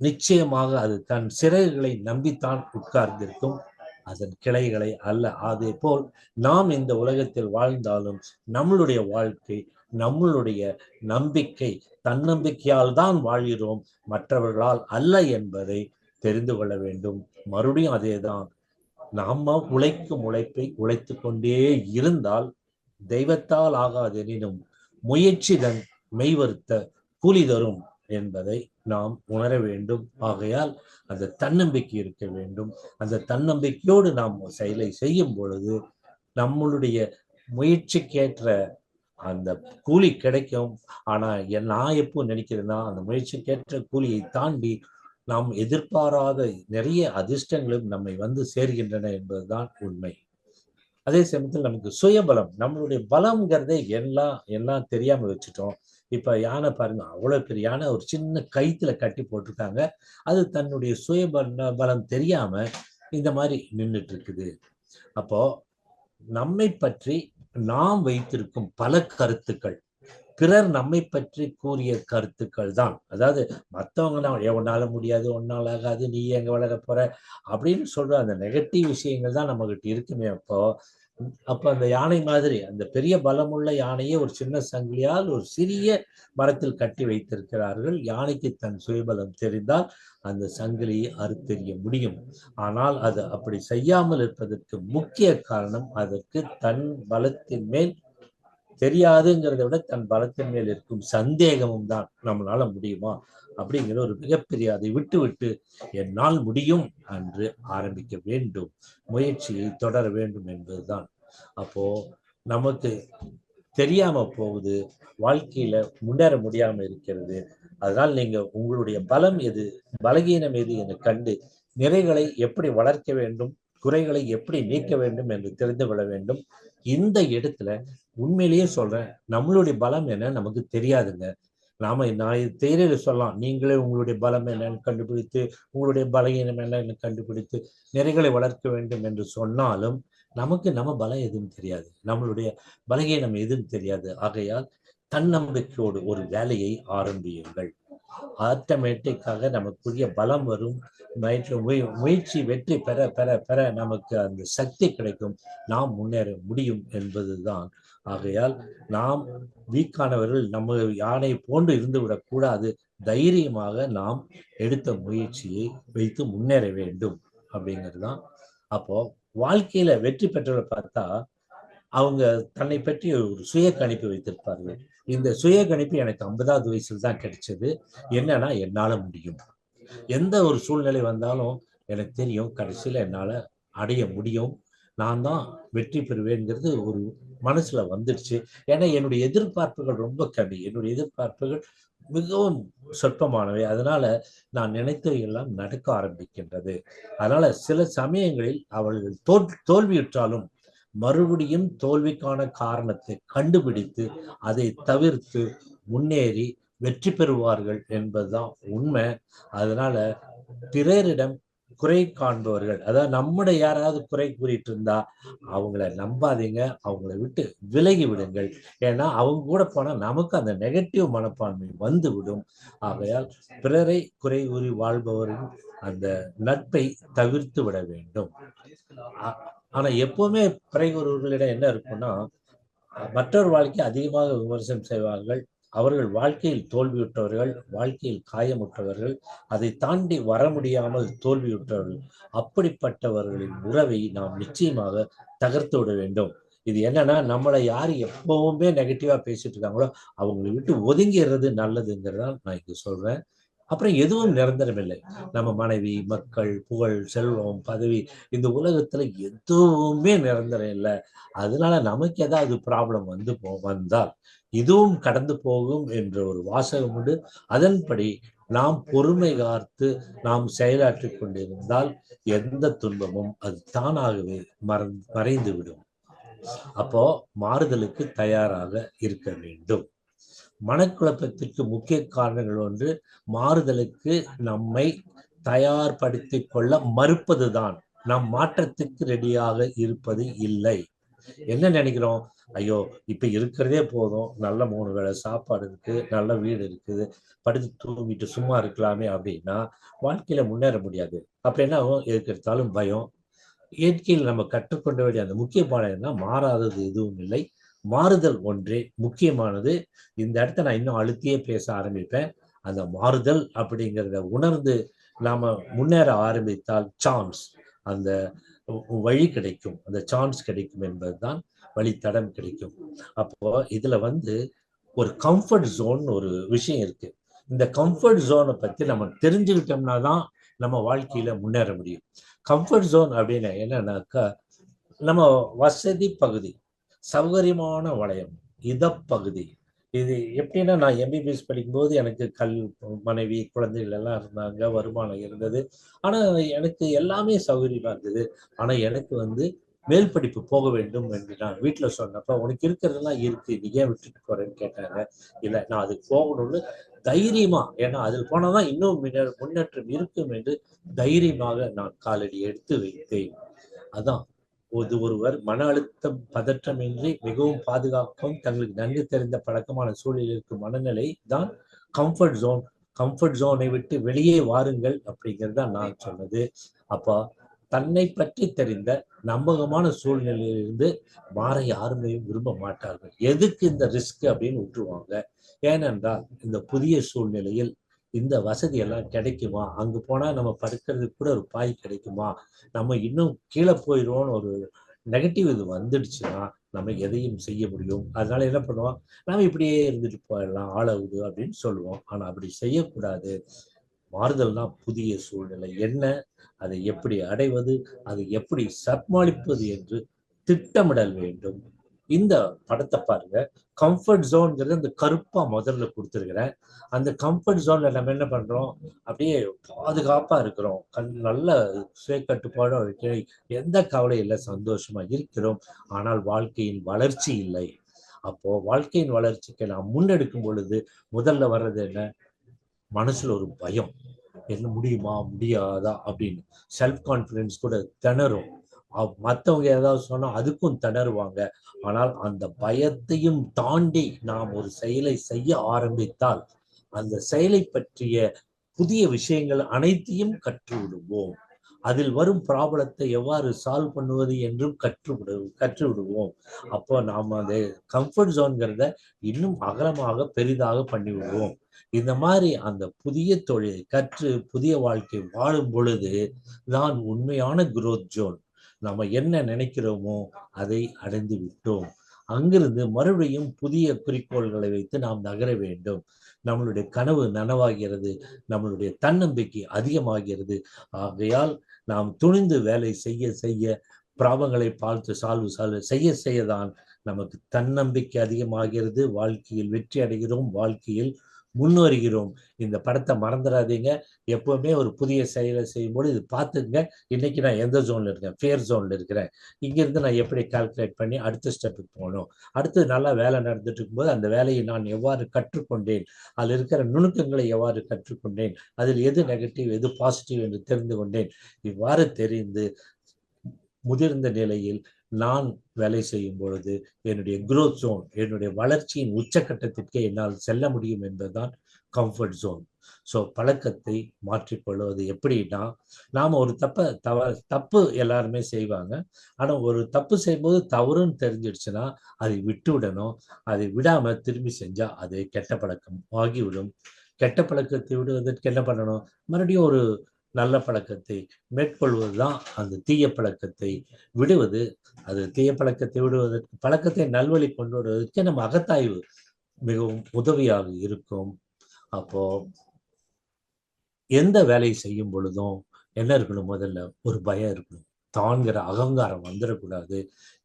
நிச்சயமாக அது தன் சிறகுகளை நம்பித்தான் உட்கார்ந்திருக்கும், அதன் கிளைகளை அல்ல. அதே போல் நாம் இந்த உலகத்தில் வாழ்ந்தாலும் நம்மளுடைய வாழ்க்கை, நம்மளுடைய நம்பிக்கை, தன்னம்பிக்கையால் தான் வாழ்கிறோம், மற்றவர்களால் அல்ல என்பதை தெரிந்து கொள்ள வேண்டும். மறுபடியும் அதேதான், நாம உழைக்கும் உழைப்பை உழைத்து கொண்டே இருந்தால் தெய்வத்தால் ஆகாதெனினும் முயற்சிதன் மெய்வருத்த கூலி தரும் என்பதை நாம் உணர வேண்டும். ஆகையால் அந்த தன்னம்பிக்கை இருக்க வேண்டும். அந்த தன்னம்பிக்கையோடு நாம் செயலை செய்யும் பொழுது நம்மளுடைய முயற்சிக்கேற்ற அந்த கூலி கிடைக்கும். ஆனா நான் எப்போ நினைக்கிறேன்னா, அந்த முயற்சிக்கேற்ற கூலியை தாண்டி நாம் எதிர்பாராத நிறைய அதிர்ஷ்டங்களும் நம்மை சேர்கின்றன என்பதுதான் உண்மை. அதே சமயத்தில் நமக்கு சுயபலம், நம்மளுடைய பலம்ங்கிறதே எல்லாம் தெரியாம வச்சுட்டோம். இப்ப யானை பாருங்க, அவ்வளவு பெரிய யானை ஒரு சின்ன கயித்துல கட்டி போட்டிருக்காங்க. அது தன்னுடைய பலம் தெரியாம இந்த மாதிரி நின்றுட்டு இருக்குது. அப்போ நம்மை பற்றி நாம் வைத்திருக்கும் பல கருத்துக்கள், பிறர் நம்மை பற்றி கூறிய கருத்துக்கள் தான். அதாவது மற்றவங்க உன்னால முடியாது, உன்னால ஆகாது, நீ எங்க வளர போற அப்படின்னு சொல்ற அந்த நெகட்டிவ் விஷயங்கள் தான் நம்ம கிட்ட இருக்குமே. அப்ப அந்த யானை மாதிரி அந்த பெரிய பலமுள்ள யானையை ஒரு சின்ன சங்கிலியால் ஒரு சிறிய மரத்தில் கட்டி வைத்திருக்கிறார்கள். யானைக்கு தன் சுயபலம் தெரிந்தால் அந்த சங்கிலியை அறுத்தெறிய முடியும். ஆனால் அது அப்படி செய்யாமல் இருப்பதற்கு முக்கிய காரணம் அதற்கு தன் பலத்தின் மேல் தெரியாதுங்கிறத விட தன் பலத்தின் மேல் இருக்கும் சந்தேகமும் தான். நம்மளால முடியுமா அப்படிங்கிற ஒரு மிகப்பெரிய, அதை விட்டு விட்டு என்னால் முடியும் என்று ஆரம்பிக்க வேண்டும், முயற்சியை தொடர வேண்டும் என்பதுதான். அப்போ நமக்கு தெரியாம போகுது, வாழ்க்கையில முன்னேற முடியாம இருக்கிறது. அதனால் நீங்க உங்களுடைய பலம் எது, பலகீனம் எது என்று கண்டு நிறைகளை எப்படி வளர்க்க வேண்டும், குறைகளை எப்படி நீக்க வேண்டும் என்று தெரிந்து கொள்ள வேண்டும். இந்த இடத்துல உண்மையிலேயே சொல்றேன், நம்மளுடைய பலம் என்ன நமக்கு தெரியாதுங்க. நான் தேரையில சொல்லலாம், நீங்களே உங்களுடைய பலம் என்னன்னு கண்டுபிடித்து உங்களுடைய பலகீனம் என்னன்னு கண்டுபிடித்து நிறைகளை வளர்க்க வேண்டும் என்று சொன்னாலும் நமக்கு நம்ம பலம் எதுவும் தெரியாது, நம்மளுடைய பலகீனம் எதுவும் தெரியாது. ஆகையால் தன்னம்பிக்கையோடு ஒரு வேலையை ஆரம்பியுங்கள். ஆட்டோமேட்டிக்காக நமக்குரிய பலம் வரும். முயற்சி வெற்றி பெற பெற பெற நமக்கு அந்த சக்தி கிடைக்கும், நாம் முன்னேற முடியும் என்பதுதான். ஆகையால் நாம் வீக்கானவர்கள் நம்ம யானை போன்று இருந்து விடக்கூடாது. தைரியமாக நாம் எடுத்த முயற்சியை வைத்து முன்னேற வேண்டும் அப்படிங்கிறது தான். அப்போ வாழ்க்கையில வெற்றி பெற்றவரை பார்த்தா அவங்க தன்னை பற்றி ஒரு சுய கணிப்பு வைத்திருப்பார்கள். இந்த சுய கணிப்பு எனக்கு 50வது வயசுல தான் கிடைச்சது. என்னன்னா, என்னால முடியும், எந்த ஒரு சூழ்நிலை வந்தாலும் எனக்கு தெரியும் கடைசியில என்னால அடைய முடியும், நான் தான் வெற்றி பெறுவேங்கிறது ஒரு மனசுல வந்துடுச்சு. ஏன்னா என்னுடைய எதிர்பார்ப்புகள் ரொம்ப கம்மி, என்னுடைய எதிர்பார்ப்புகள் மிகவும் சொற்பமானவை. அதனால நான் நினைத்தவை எல்லாம் நடக்க ஆரம்பிக்கின்றது. அதனால சில சமயங்களில் அவர்கள் தோல்வியுற்றாலும் மறுபடியும் தோல்விக்கான காரணத்தை கண்டுபிடித்து அதை தவிர்த்து முன்னேறி வெற்றி பெறுவார்கள் என்பதுதான் உண்மை. அதனால பிறரிடம் குறை காண்பவர்கள், அதாவது நம்முடைய யாராவது குறை கூறிட்டு இருந்தா அவங்கள நம்பாதீங்க, அவங்கள விட்டு விலகி விடுங்கள். ஏன்னா அவங்க கூட போனா நமக்கு அந்த நெகட்டிவ் மனப்பான்மை வந்து விடும். ஆகையால் பிறரை குறை கூறி வாழ்பவரின் அந்த நட்பை தவிர்த்து விட வேண்டும். ஆனா எப்பவுமே பிறை கூறுவர்களிடம் என்ன இருக்கும்னா, மற்றொரு வாழ்க்கையை அதிகமாக விமர்சனம் செய்வார்கள். அவர்கள் வாழ்க்கையில் தோல்வியுற்றவர்கள், வாழ்க்கையில் காயமுற்றவர்கள், அதை தாண்டி வர முடியாமல் தோல்வியுற்றவர்கள். அப்படிப்பட்டவர்களின் உறவை நாம் நிச்சயமாக தகர்த்து விட வேண்டும். இது என்னன்னா, நம்மளை யாரு எப்பவுமே நெகட்டிவா பேசிட்டு இருக்காங்களோ அவங்களை விட்டு ஒதுங்கிறது நல்லதுங்கிறதான் நான் இங்க சொல்றேன். அப்புறம் எதுவும் நிரந்தரம் இல்லை. நம்ம மனைவி, மக்கள், புகழ், செல்வம், பதவி, இந்த உலகத்துல எதுவுமே நிரந்தரம் இல்லை. அதனால நமக்கு ஏதாவது ப்ராப்ளம் வந்தால் இதுவும் கடந்து போகும் என்ற ஒரு வாசகம் உண்டு. அதன்படி நாம் பொறுமை காத்து நாம் செயலாற்றி கொண்டிருந்தால் எந்த துன்பமும் அது தானாகவே மறைந்து விடும். அப்போ மாறுதலுக்கு தயாராக இருக்க வேண்டும். மனக்குழப்பத்திற்கு முக்கிய காரணங்கள் ஒன்று, மாறுதலுக்கு நம்மை தயார்படுத்திக் கொள்ள மறுப்பதுதான். நாம் மாற்றத்துக்கு ரெடியாக இருப்பது இல்லை. என்ன நினைக்கிறோம், ஐயோ இப்ப இருக்கிறதே போதும், நல்ல 3 வேளை சாப்பாடு இருக்கு, நல்ல வீடு இருக்குது, படுத்து தூங்கிட்டு சும்மா இருக்கலாமே அப்படின்னா வாழ்க்கையில முன்னேற முடியாது. அப்ப என்ன ஆகும், எதுக்கு எடுத்தாலும் பயம். இயற்கையில் நம்ம கற்றுக்கொண்ட வேண்டிய அந்த முக்கிய பாடம் என்ன, மாறாதது எதுவும் இல்லை, மாறுதல் ஒன்றே முக்கியமானது. இந்த இடத்த நான் இன்னும் அழுத்தியே பேச ஆரம்பிப்பேன். அந்த மாறுதல் அப்படிங்கிறத உணர்ந்து நாம முன்னேற ஆரம்பித்தால் சான்ஸ், அந்த வழி கிடைக்கும், அந்த சான்ஸ் கிடைக்கும் என்பதுதான், வழித்தடம் கிடைக்கும். அப்போ இதுல ஒரு கம்ஃபர்ட் ஜோன் ஒரு விஷயம் இருக்கு. இந்த கம்ஃபர்ட் ஜோனை பத்தி நம்ம தெரிஞ்சுக்கிட்டோம்னா தான் நம்ம வாழ்க்கையில முன்னேற முடியும். கம்ஃபர்ட் ஜோன் அப்படின்னு என்னன்னாக்கா, நம்ம வசதி பகுதி, சௌகரியமான வளையம், இதப்பகுதி. இது எப்படின்னா, நான் எம்பிபிஎஸ் படிக்கும்போது எனக்கு மனைவி, குழந்தைகள் எல்லாம் இருந்தாங்க, வருமானம் இருந்தது. ஆனா எனக்கு எல்லாமே சௌகரியமா இருந்தது. ஆனா எனக்கு மேல் படிப்பு போக வேண்டும் என்று நான் வீட்டுல சொன்னப்ப, உனக்கு இருக்கிறதெல்லாம் இருக்கு, நீ ஏன் விட்டுட்டு போறேன்னு கேட்டாங்க. இல்லை, நான் அதுக்கு போகணும்னு தைரியமா, ஏன்னா அதில் போனாதான் இன்னும் முன்னேற்றம் இருக்கும் என்று தைரியமாக நான் காலடி எடுத்து வைத்தேன். அதான் ஒருவர் மன அழுத்தம் பதற்றமின்றி மிகவும் பாதுகாப்பும் தங்களுக்கு நன்கு தெரிந்த பழக்கமான சூழலில் இருக்கும் மனநிலை தான் கம்ஃபர்ட் ஜோன். கம்ஃபர்ட் ஜோனை விட்டு வெளியே வாருங்கள் அப்படிங்கிறத நான் சொன்னது. அப்போ தன்னை பற்றி தெரிந்த நம்பகமான சூழ்நிலையிலிருந்து மாற யாருமே விரும்ப மாட்டார்கள். எதுக்கு இந்த ரிஸ்க் அப்படின்னு விட்டுருவாங்க. ஏனென்றால் இந்த புதிய சூழ்நிலையில் இந்த வசதி எல்லாம் கிடைக்குமா, அங்க போனா நம்ம படுக்கிறதுக்கு கூட ஒரு பாய் கிடைக்குமா, நம்ம இன்னும் கீழே போயிடுவோம்னு ஒரு நெகட்டிவ் இது வந்துடுச்சுன்னா நம்ம எதையும் செய்ய முடியும். அதனால என்ன பண்ணுவோம், நம்ம இப்படியே இருந்துட்டு போயிடலாம், ஆளவுது அப்படின்னு சொல்லுவோம். ஆனா அப்படி செய்யக்கூடாது. மாறுதல் தான் புதிய சூழ்நிலை. என்ன, அதை எப்படி அடைவது, அதை எப்படி சமாளிப்பது என்று திட்டமிடல் வேண்டும். இந்த படத்தை பாருங்க. கம்ஃபர்ட் ஜோன்ங்கிறது அந்த கருப்பா முதல்ல கொடுத்துருக்கிறேன். அந்த கம்ஃபர்ட் ஜோன்ல நம்ம என்ன பண்றோம், அப்படியே பாதுகாப்பா இருக்கிறோம், நல்ல சுய கட்டுப்பாடும் இருக்கு, எந்த கவலை இல்லை, சந்தோஷமா இருக்கிறோம். ஆனால் வாழ்க்கையின் வளர்ச்சி இல்லை. அப்போ வாழ்க்கையின் வளர்ச்சிக்கு நாம் முன்னெடுக்கும் பொழுது முதல்ல வர்றது என்ன, மனசுல ஒரு பயம். என்ன முடியுமா முடியாதா அப்படின்னு செல்ஃப் கான்ஃபிடன்ஸ் கூட திணறும். மற்றவங்க ஏதாவது சொன்னா அதுக்கும் திணறுவாங்க. ஆனால் அந்த பயத்தையும் தாண்டி நாம் ஒரு செயலை செய்ய ஆரம்பித்தால் அந்த செயலை பற்றிய புதிய விஷயங்கள் அனைத்தையும் கற்றுவிடுவோம். அதில் வரும் ப்ராப்ளத்தை எவ்வாறு சால்வ் பண்ணுவது என்றும் கற்றுவிடுவோம். அப்போ நாம் அந்த கம்ஃபர்ட் ஜோன்கிறத இன்னும் அகலமாக பெரிதாக பண்ணிவிடுவோம். இந்த மாதிரி அந்த புதிய தொழிலை கற்று புதிய வாழ்க்கை வாழும் பொழுது தான் உண்மையான குரோத் ஜோன். நம்ம என்ன நினைக்கிறோமோ அதை அடைந்து விட்டோம். அங்கிருந்து மறுபடியும் புதிய குறிக்கோள்களை வைத்து நாம் நகர வேண்டும். நம்மளுடைய கனவு நனவாகிறது, நம்மளுடைய தன்னம்பிக்கை அதிகமாகிறது. ஆகையால் நாம் துணிந்து வேலை செய்ய செய்ய பிராபங்களை பார்த்து சால்வு செய்ய செய்யதான் நமக்கு தன்னம்பிக்கை அதிகமாகிறது. வாழ்க்கையில் வெற்றி அடைகிறோம், வாழ்க்கையில் முன்னேறுகிறோம். இந்த படத்தை மறந்துடாதீங்க. எப்பவுமே ஒரு புதிய செயலை செய்யும்போது இது பார்த்துங்க. இன்னைக்கு நான் எந்த ஜோன்ல இருக்கேன், ஃபியர் ஜோன்ல இருக்கிறேன், இங்கிருந்து நான் எப்படி கால்குலேட் பண்ணி அடுத்த ஸ்டெப்புக்கு போகணும், அடுத்து நல்லா வேலை நடந்துட்டு இருக்கும்போது அந்த வேலையை நான் எவ்வாறு கற்றுக்கொண்டேன், அதில் இருக்கிற நுணுக்கங்களை எவ்வாறு கற்றுக்கொண்டேன், அதில் எது நெகட்டிவ் எது பாசிட்டிவ் என்று தெரிந்து கொண்டேன். இவ்வாறு தெரிந்து முதிர்ந்த நிலையில் நான் வேலை செய்யும் பொழுது என்னுடைய குரோத் ஜோன், என்னுடைய வளர்ச்சியின் உச்சக்கட்டத்திற்கு என்னால் செல்ல முடியும் என்பதுதான் கம்ஃபர்ட் ஜோன். ஸோ பழக்கத்தை மாற்றிக்கொள்வது எப்படின்னா, நாம் ஒரு தப்பு எல்லாருமே செய்வாங்க. ஆனால் ஒரு தப்பு செய்யும்போது தவறுன்னு தெரிஞ்சிடுச்சுன்னா அதை விட்டு விடணும். அதை விடாமல் திரும்பி செஞ்சால் அது கெட்ட பழக்கம் ஆகிவிடும். கெட்ட பழக்கத்தை விடுவதற்கு என்ன பண்ணணும், மறுபடியும் ஒரு நல்ல பழக்கத்தை மேற்கொள்வது தான் அந்த தீய பழக்கத்தை விடுவது. அது தீய பழக்கத்தை விடுவதற்கு, பழக்கத்தை நல்வழி கொண்டு வருவதற்கு நம்ம அகத்தாய்வு மிகவும் உதவியாக இருக்கும். அப்போ எந்த வேலையை செய்யும் பொழுதும் என்ன இருக்கணும், முதல்ல ஒரு பயம் இருக்கணும். தான்கிற அகங்காரம் வந்துடக்கூடாது.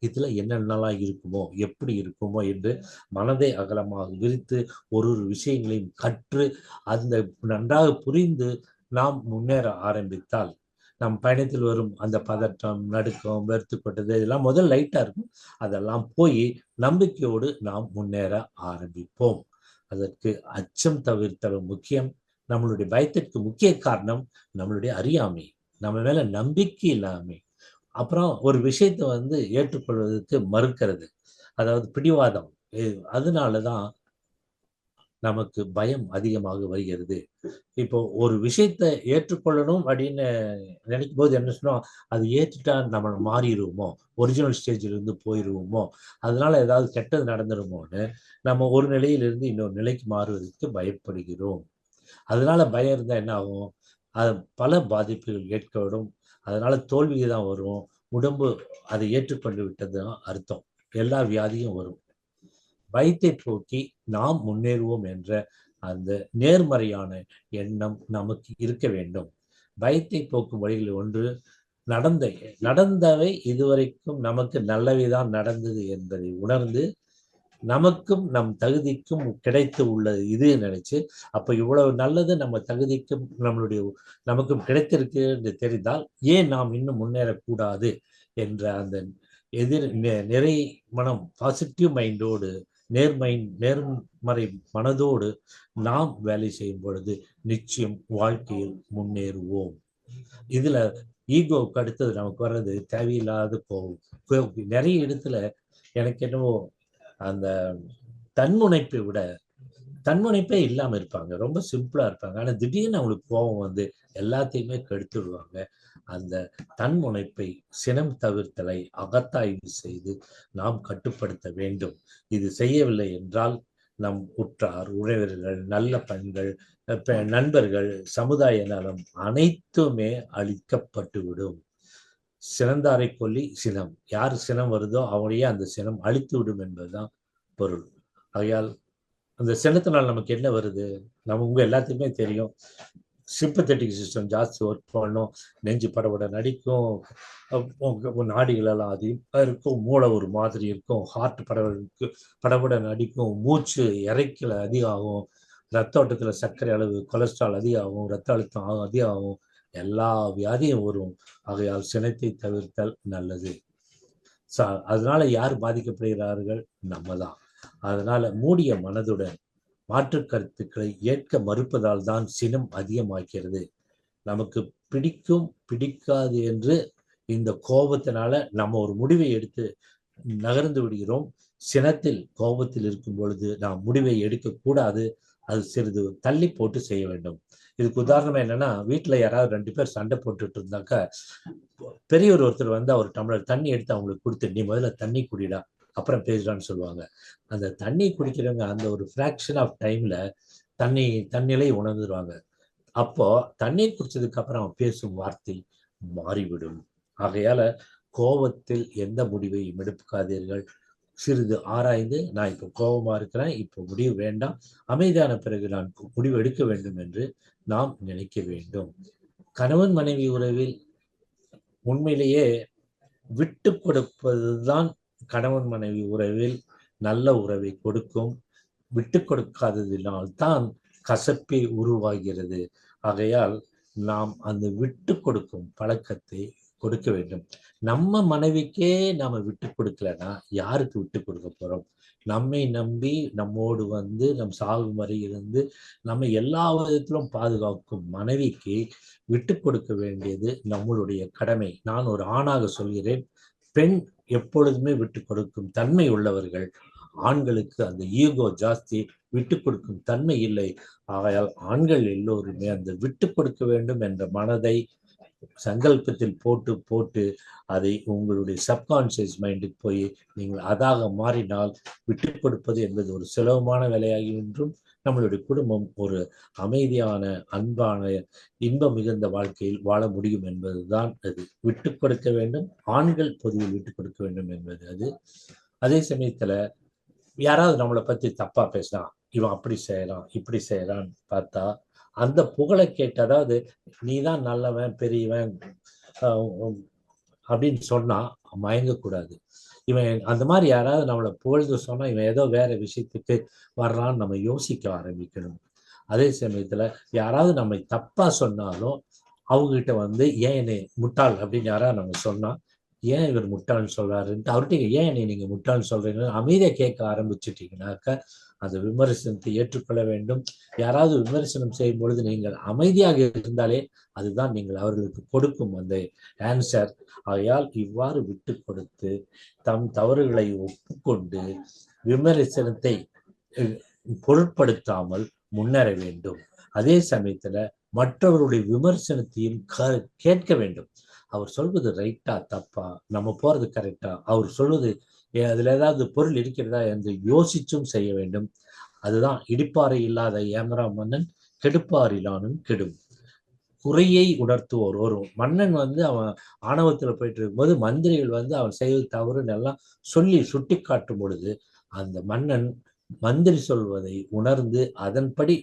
இதுல என்னென்னலாம் இருக்குமோ எப்படி இருக்குமோ என்று மனதை அகலமாக விரித்து ஒரு விஷயங்களையும் கற்று அந்த நன்றாக புரிந்து நாம் முன்னேற ஆரம்பித்தால் நம் பயணத்தில் வரும் அந்த பதற்றம், நடுக்கம், வெறுத்துப்பட்டது இதெல்லாம் முதல் லைட்டா இருக்கும். அதெல்லாம் போய் நம்பிக்கையோடு நாம் முன்னேற ஆரம்பிப்போம். அதற்கு அச்சம் தவிர்த்தல் முக்கியம். நம்மளுடைய பயத்திற்கு முக்கிய காரணம் நம்மளுடைய அறியாமை, நம்ம மேல நம்பிக்கை இல்லாமை. அப்புறம் ஒரு விஷயத்தை ஏற்றுக்கொள்வதற்கு மறுக்கிறது, அதாவது பிடிவாதம். அதனாலதான் நமக்கு பயம் அதிகமாக வருகிறது. இப்போ ஒரு விஷயத்தை ஏற்றுக்கொள்ளணும் அப்படின்னு நினைக்கும் போது என்ன சொன்னோம், அது ஏற்றுட்டா நம்ம மாறிடுவோமோ, ஒரிஜினல் ஸ்டேஜில் இருந்து போயிடுவோமோ, அதனால ஏதாவது கெட்டது நடந்துருமோன்னு நம்ம ஒரு நிலையிலிருந்து இன்னொரு நிலைக்கு மாறுவதற்கு பயப்படுகிறோம். அதனால பயம் இருந்தால் என்ன ஆகும், அது பல பாதிப்புகள் ஏற்படும். அதனால தோல்வி தான் வரும். உடம்பு அதை ஏற்றுக்கொண்டு விட்டதுதான் அர்த்தம். எல்லா வியாதியும் வரும். பயத்தை போக்கி நாம் முன்னேறுவோம் என்ற அந்த நேர்மறையான எண்ணம் நமக்கு இருக்க வேண்டும். பயத்தை போக்கும் வழிகளில் ஒன்று, நடந்தவை இதுவரைக்கும் நமக்கு நல்லவைதான் நடந்தது என்பதை உணர்ந்து நமக்கும் நம் தகுதிக்கும் கிடைத்து உள்ளது இது நினைச்சு, அப்ப இவ்வளவு நல்லது நம்ம தகுதிக்கும் நமக்கும் கிடைத்திருக்கு என்று தெரிந்தால் ஏன் நாம் இன்னும் முன்னேறக்கூடாது என்ற அந்த நிறை மனம், பாசிட்டிவ் மைண்டோடு, நேர்மறை மனதோடு நாம் வேலை செய்யும் பொழுது நிச்சயம் வாழ்க்கையில் முன்னேறுவோம். இதுல ஈகோவுக்கு அடுத்தது நமக்கு வர்றது தேவையில்லாத கோபம். நிறைய இடத்துல எனக்கு என்னவோ அந்த தன்முனைப்பை விட தன்முனைப்பே இல்லாம இருப்பாங்க, ரொம்ப சிம்பிளா இருப்பாங்க. ஆனா திடீர்னு அவங்களுக்கு கோபம் வந்து எல்லாத்தையுமே கெடுத்து விடுவாங்க. அந்த தன்முனைப்பை, சினம் தவிர்த்தலை அகத்தாய்வு செய்து நாம் கட்டுப்படுத்த வேண்டும். இது செய்யவில்லை என்றால் நம் உற்றார் உறவினர்கள், நல்ல பெண்கள், நண்பர்கள், சமுதாய நலம் அனைத்துமே அழிக்கப்பட்டுவிடும். சினந்தாரை கொல்லி சினம், யார் சினம் வருதோ அவனையே அந்த சினம் அழித்து விடும் என்பதுதான் பொருள். ஆகையால் அந்த சினத்தினால் நமக்கு என்ன வருது, உங்க எல்லாத்துக்குமே தெரியும். சிம்பத்தட்டிக் சிஸ்டம் ஜாஸ்தி ஒர்க் பண்ணும், நெஞ்சு படபட நடிக்கும், நாடிகளெல்லாம் அதிகமாக இருக்கும், மூளை ஒரு மாதிரி இருக்கும், ஹார்ட் படபட நடிக்கும், மூச்சு இறைக்கல அதிகமாகும், ரத்த ஓட்டத்துல சர்க்கரை அளவு, கொலஸ்ட்ரால் அதிகமாகும், ரத்த அழுத்தம் அதிகமாகும், எல்லா வியாதியும் வரும். ஆகையால் சினத்தை தவிர்த்தல் நல்லது. அதனால யார் பாதிக்கப்படுகிறார்கள்? நம்ம தான். அதனால மூடிய மனதுடன் மாற்று கருத்துக்களை ஏற்க மறுப்பதால் தான் சினம் அதிகமாகிறது. நமக்கு பிடிக்கும் பிடிக்காது என்று இந்த கோபத்தினால நம்ம ஒரு முடிவை எடுத்து நகர்ந்து விடுகிறோம். சினத்தில் கோபத்தில் இருக்கும் பொழுது நாம் முடிவை எடுக்கக்கூடாது, அது சிறிது தள்ளி போட்டு செய்ய வேண்டும். இதுக்கு உதாரணம் என்னன்னா, வீட்டுல யாராவது 2 பேர் சண்டை போட்டுட்டு இருந்தாக்கா, பெரியவர் ஒருத்தர் வந்து அவர் டம்ளர் தண்ணி எடுத்து அவங்களுக்கு கொடுத்து, நீ முதல்ல தண்ணி குடிடா அப்புறம் பேசுறான்னு சொல்லுவாங்க. அந்த தண்ணி குடிக்கிறவங்க அந்த ஒரு ஃபிராக்ஷன் ஆஃப் டைம்ல தண்ணிலை உணர்ந்துருவாங்க. அப்போ தண்ணீர் குடிச்சதுக்கு அப்புறம் அவன் பேசும் வார்த்தை மாறிவிடும். ஆகையால கோபத்தில் எந்த முடிவையும் எடுக்காதீர்கள். சிறிது ஆராய்ந்து, நான் இப்போ கோபமா இருக்கிறேன், இப்போ முடிவு வேண்டாம், அமைதியான பிறகு நான் முடிவு எடுக்க வேண்டும் என்று நாம் நினைக்க வேண்டும். கணவன் மனைவி உறவில் உண்மையிலேயே விட்டு கொடுப்பதுதான் கணவன் மனைவி உறவில் நல்ல உறவை கொடுக்கும். விட்டு கொடுக்காததினால் தான் கசப்பே உருவாகிறது. ஆகையால் நாம் அந்த விட்டு கொடுக்கும் பழக்கத்தை கொடுக்க வேண்டும். நம்ம மனைவிக்கே நாம விட்டு கொடுக்கலன்னா யாருக்கு விட்டு கொடுக்க போறோம்? நம்மை நம்பி நம்மோடு வந்து நம் சாகும் வரை இருந்து நம்ம எல்லா விதத்திலும் பாதுகாக்கும் மனைவிக்கு விட்டு கொடுக்க வேண்டியது நம்மளுடைய கடமை. நான் ஒரு ஆணாக சொல்கிறேன், பெண் எப்பொழுதுமே விட்டு கொடுக்கும் தன்மை உள்ளவர்கள். ஆண்களுக்கு அந்த ஈகோ ஜாஸ்தி, விட்டு கொடுக்கும் தன்மை இல்லை. ஆகையால் ஆண்கள் எல்லோருமே அந்த விட்டு கொடுக்க வேண்டும் என்ற மனதை சங்கல்பத்தில் போட்டு போட்டு அதை உங்களுடைய சப்கான்சியஸ் மைண்டுக்கு போய் நீங்கள் அதாக மாறினால் விட்டு கொடுப்பது என்பது ஒரு சுலபமான வேலையாகி என்றும் நம்மளுடைய குடும்பம் ஒரு அமைதியான, அன்பான, இன்பம் மிகுந்த வாழ்க்கையில் வாழ முடியும் என்பதுதான் அது. விட்டு கொடுக்க வேண்டும், ஆண்கள் பொதுவில் விட்டு கொடுக்க வேண்டும் என்பது அது. அதே சமயத்துல யாராவது நம்மளை பத்தி தப்பா பேசினா, இவன் அப்படி செய்யறான் இப்படி செய்யறான்னு பார்த்தா அந்த புகழை கேட்டு, அதாவது நீதான் நல்லவன் பெரியவன் அப்படின்னு சொன்னா மயங்கக்கூடாது. இவன் அந்த மாதிரி யாராவது நம்மளை புகழ்ந்து சொன்னா இவன் ஏதோ வேற விஷயத்துக்கு வர்றான்னு நம்ம யோசிக்க ஆரம்பிக்கணும். அதே சமயத்துல யாராவது நம்மை தப்பா சொன்னாலும் அவங்ககிட்ட வந்து ஏன் என்னை முட்டாள் அப்படின்னு யாராவது நம்ம சொன்னா, ஏன் இவர் முட்டாள்னு சொல்றாருன்ட்டு அவர்கிட்ட ஏன் என்னை நீங்க முட்டாள்னு சொல்றீங்கன்னு அமைதியா கேட்க ஆரம்பிச்சுட்டீங்கன்னாக்க அந்த விமர்சனத்தை ஏற்றுக்கொள்ள வேண்டும். யாராவது விமர்சனம் செய்யும் பொழுது நீங்கள் அமைதியாக இருந்தாலே அதுதான் நீங்கள் அவர்களுக்கு கொடுக்கும் அந்த ஆன்சர். ஆகையால் இவ்வாறு விட்டு கொடுத்து தம் தவறுகளை ஒப்புக்கொண்டு விமர்சனத்தை பொருட்படுத்தாமல் முன்னேற வேண்டும். அதே சமயத்துல மற்றவருடைய விமர்சனத்தையும் கேட்க வேண்டும். அவர் சொல்வது ரைட்டா தப்பா, நம்ம போறது கரெக்டா, அவர் சொல்வது அதுல ஏதாவது பொருள் இருக்கிறதா என்று யோசிச்சும் செய்ய வேண்டும். அதுதான் இடிப்பாறை இல்லாத ஏமரா மன்னன் கெடுப்பாரிலானும் கெடும். குறையை உணர்த்துவோர் ஒரு மன்னன் வந்து அவன் ஆணவத்துல போயிட்டு இருக்கும்போது மந்திரிகள் வந்து அவன் செய்வது தவறுன்னு எல்லாம் சொல்லி சுட்டி காட்டும் பொழுது அந்த மன்னன் மந்திரி சொல்வதை உணர்ந்து அதன்படி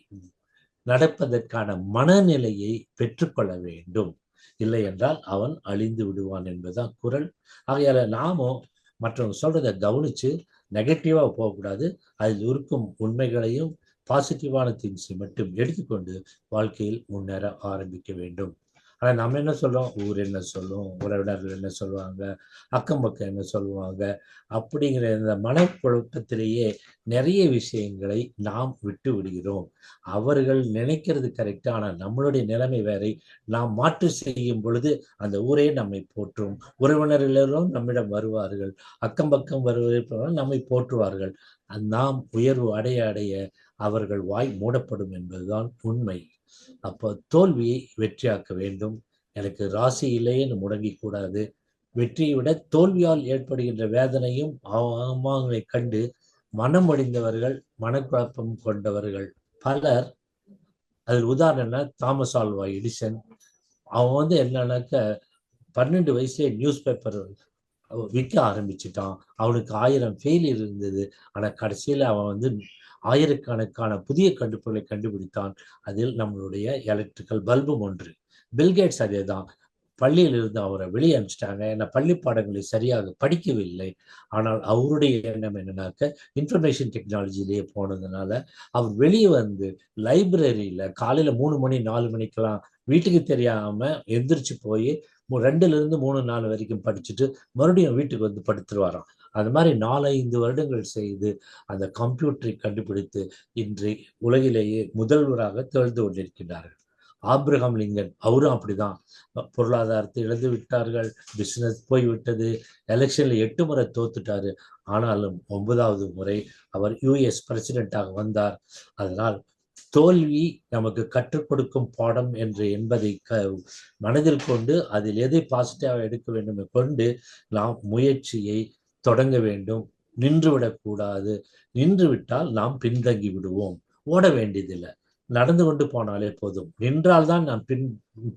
நடப்பதற்கான மனநிலையை பெற்றுக்கொள்ள வேண்டும். இல்லை என்றால் அவன் அழிந்து விடுவான் என்பதுதான் குறள். ஆகையால நாமும் மற்றவங்க சொல்றதை கவனிச்சு நெகட்டிவா போகக்கூடாது. அதில் இருக்கும் உண்மைகளையும் பாசிட்டிவான திங்ஸை மட்டும் எடுத்துக்கொண்டு வாழ்க்கையில் முன்னேற ஆரம்பிக்க வேண்டும். ஆனா நம்ம என்ன சொல்றோம், ஊர் என்ன சொல்லும், உறவினர்கள் என்ன சொல்லுவாங்க, அக்கம் பக்கம் என்ன சொல்லுவாங்க, அப்படிங்கிற இந்த மனக்குழப்பத்திலேயே நிறைய விஷயங்களை நாம் விட்டு விடுகிறோம். அவர்கள் நினைக்கிறது கரெக்டா, ஆனால் நம்மளுடைய நிலைமை வேறை. நாம் மாற்று செய்யும் பொழுது அந்த ஊரே நம்மை போற்றும், உறவினர்களும் நம்மிடம் வருவார்கள், அக்கம் பக்கம் வருவர்கள் நம்மை போற்றுவார்கள். நாம் உயர்வு அடைய அடைய அவர்கள் வாய் மூடப்படும் என்பதுதான் உண்மை. அப்போ தோல்வியை வெற்றியாக்க வேண்டும். எனக்கு ராசி இல்லைன்னு முடங்கி கூடாது. வெற்றியை விட தோல்வியால் ஏற்படுகின்ற வேதனையும் அவமானங்களை கண்டு மனம் அடைந்தவர்கள், மனக்குழப்பம் கொண்டவர்கள் பலர். அதில் உதாரணம் என்ன, தாமஸ் ஆல்வா எடிசன். அவன் என்னன்னாக்க 12 வயசுல நியூஸ் பேப்பர் விற்க ஆரம்பிச்சுட்டான். அவனுக்கு 1000 ஃபெயிலியர் இருந்தது. ஆனா கடைசியில அவன் ஆயிரக்கணக்கான புதிய கண்டுபிடிப்புகளை கண்டுபிடித்தான். அதில் நம்மளுடைய எலக்ட்ரிக்கல் பல்பும் ஒன்று. பில்கேட்ஸ் அதே தான். பள்ளியிலிருந்து அவரை வெளியே அனுப்பிச்சிட்டாங்க. ஏன்னா பள்ளி பாடங்களை சரியாக படிக்கவில்லை. ஆனால் அவருடைய எண்ணம் என்னன்னாக்க இன்ஃபர்மேஷன் டெக்னாலஜிலேயே போனதுனால அவர் வெளியே லைப்ரரியில காலையில 3 மணி 4 மணிக்கெல்லாம் வீட்டுக்கு தெரியாம எந்திரிச்சு போய் 2லிருந்து 3-4 வரைக்கும் படிச்சுட்டு மறுபடியும் வீட்டுக்கு படுத்துருவாராம். அது மாதிரி 4-5 வருடங்கள் செய்து அந்த கம்ப்யூட்டரை கண்டுபிடித்து இன்று உலகிலேயே முதல்வராக திகழ்ந்து கொண்டிருக்கிறார்கள். ஆப்ரஹாம் லிங்கன் அவரும் அப்படிதான். பொருளாதாரத்தை இழந்து விட்டார்கள், பிசினஸ் போய்விட்டது, எலெக்ஷன்ல 8 முறை தோத்துட்டாரு. ஆனாலும் 9வது முறை அவர் US பிரசிடென்டாக வந்தார். அதனால் தோல்வி நமக்கு கற்றுக் கொடுக்கும் பாடம் என்பதை மனதில் கொண்டு அதில் எதை பாசிட்டிவாக எடுக்க வேண்டும் கொண்டு நாம் முயற்சியை தொடங்க வேண்டும். நின்றுவிடக்கூடாது. நின்று விட்டால் நாம் பின்தங்கி விடுவோம். ஓட வேண்டியதில்லை, நடந்து கொண்டு போனாலே போதும். நின்றால்தான் நாம்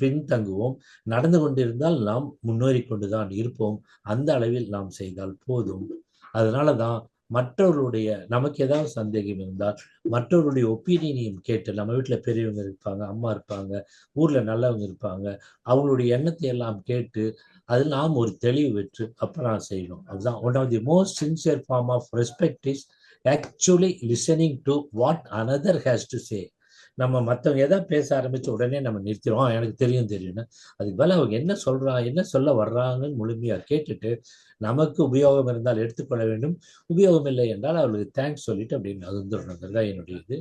பின்தங்குவோம். நடந்து கொண்டிருந்தால் நாம் முன்னேறி கொண்டுதான் இருப்போம். அந்த அளவில் நாம் செய்தால் போதும். அதனாலதான் மற்றவர்களுடைய, நமக்கு ஏதாவது சந்தேகம் இருந்தால் மற்றவருடைய ஒப்பீனியனையும் கேட்டு, நம்ம வீட்டில் பெரியவங்க இருப்பாங்க, அம்மா இருப்பாங்க, ஊர்ல நல்லவங்க இருப்பாங்க, அவங்களுடைய எண்ணத்தை எல்லாம் கேட்டு அதில் நாம் ஒரு தெளிவு பெற்று அப்புறம் செய்யணும். அதுதான் one of the most sincere form of respect is actually listening to what another has to say. நம்ம மற்றவங்க எதாவது பேச ஆரம்பிச்ச உடனே நம்ம நிறுத்திடுவோம், எனக்கு தெரியும்னு. அதுக்கு மேலே அவங்க என்ன சொல்றாங்க, என்ன சொல்ல வர்றாங்கன்னு முழுமையாக கேட்டுட்டு நமக்கு உபயோகம் இருந்தால் எடுத்துக்கொள்ள வேண்டும், உபயோகம் இல்லை என்றால் அவர்களுக்கு தேங்க்ஸ் சொல்லிட்டு அப்படின்னு வந்துடுறது தான் என்னுடைய இது.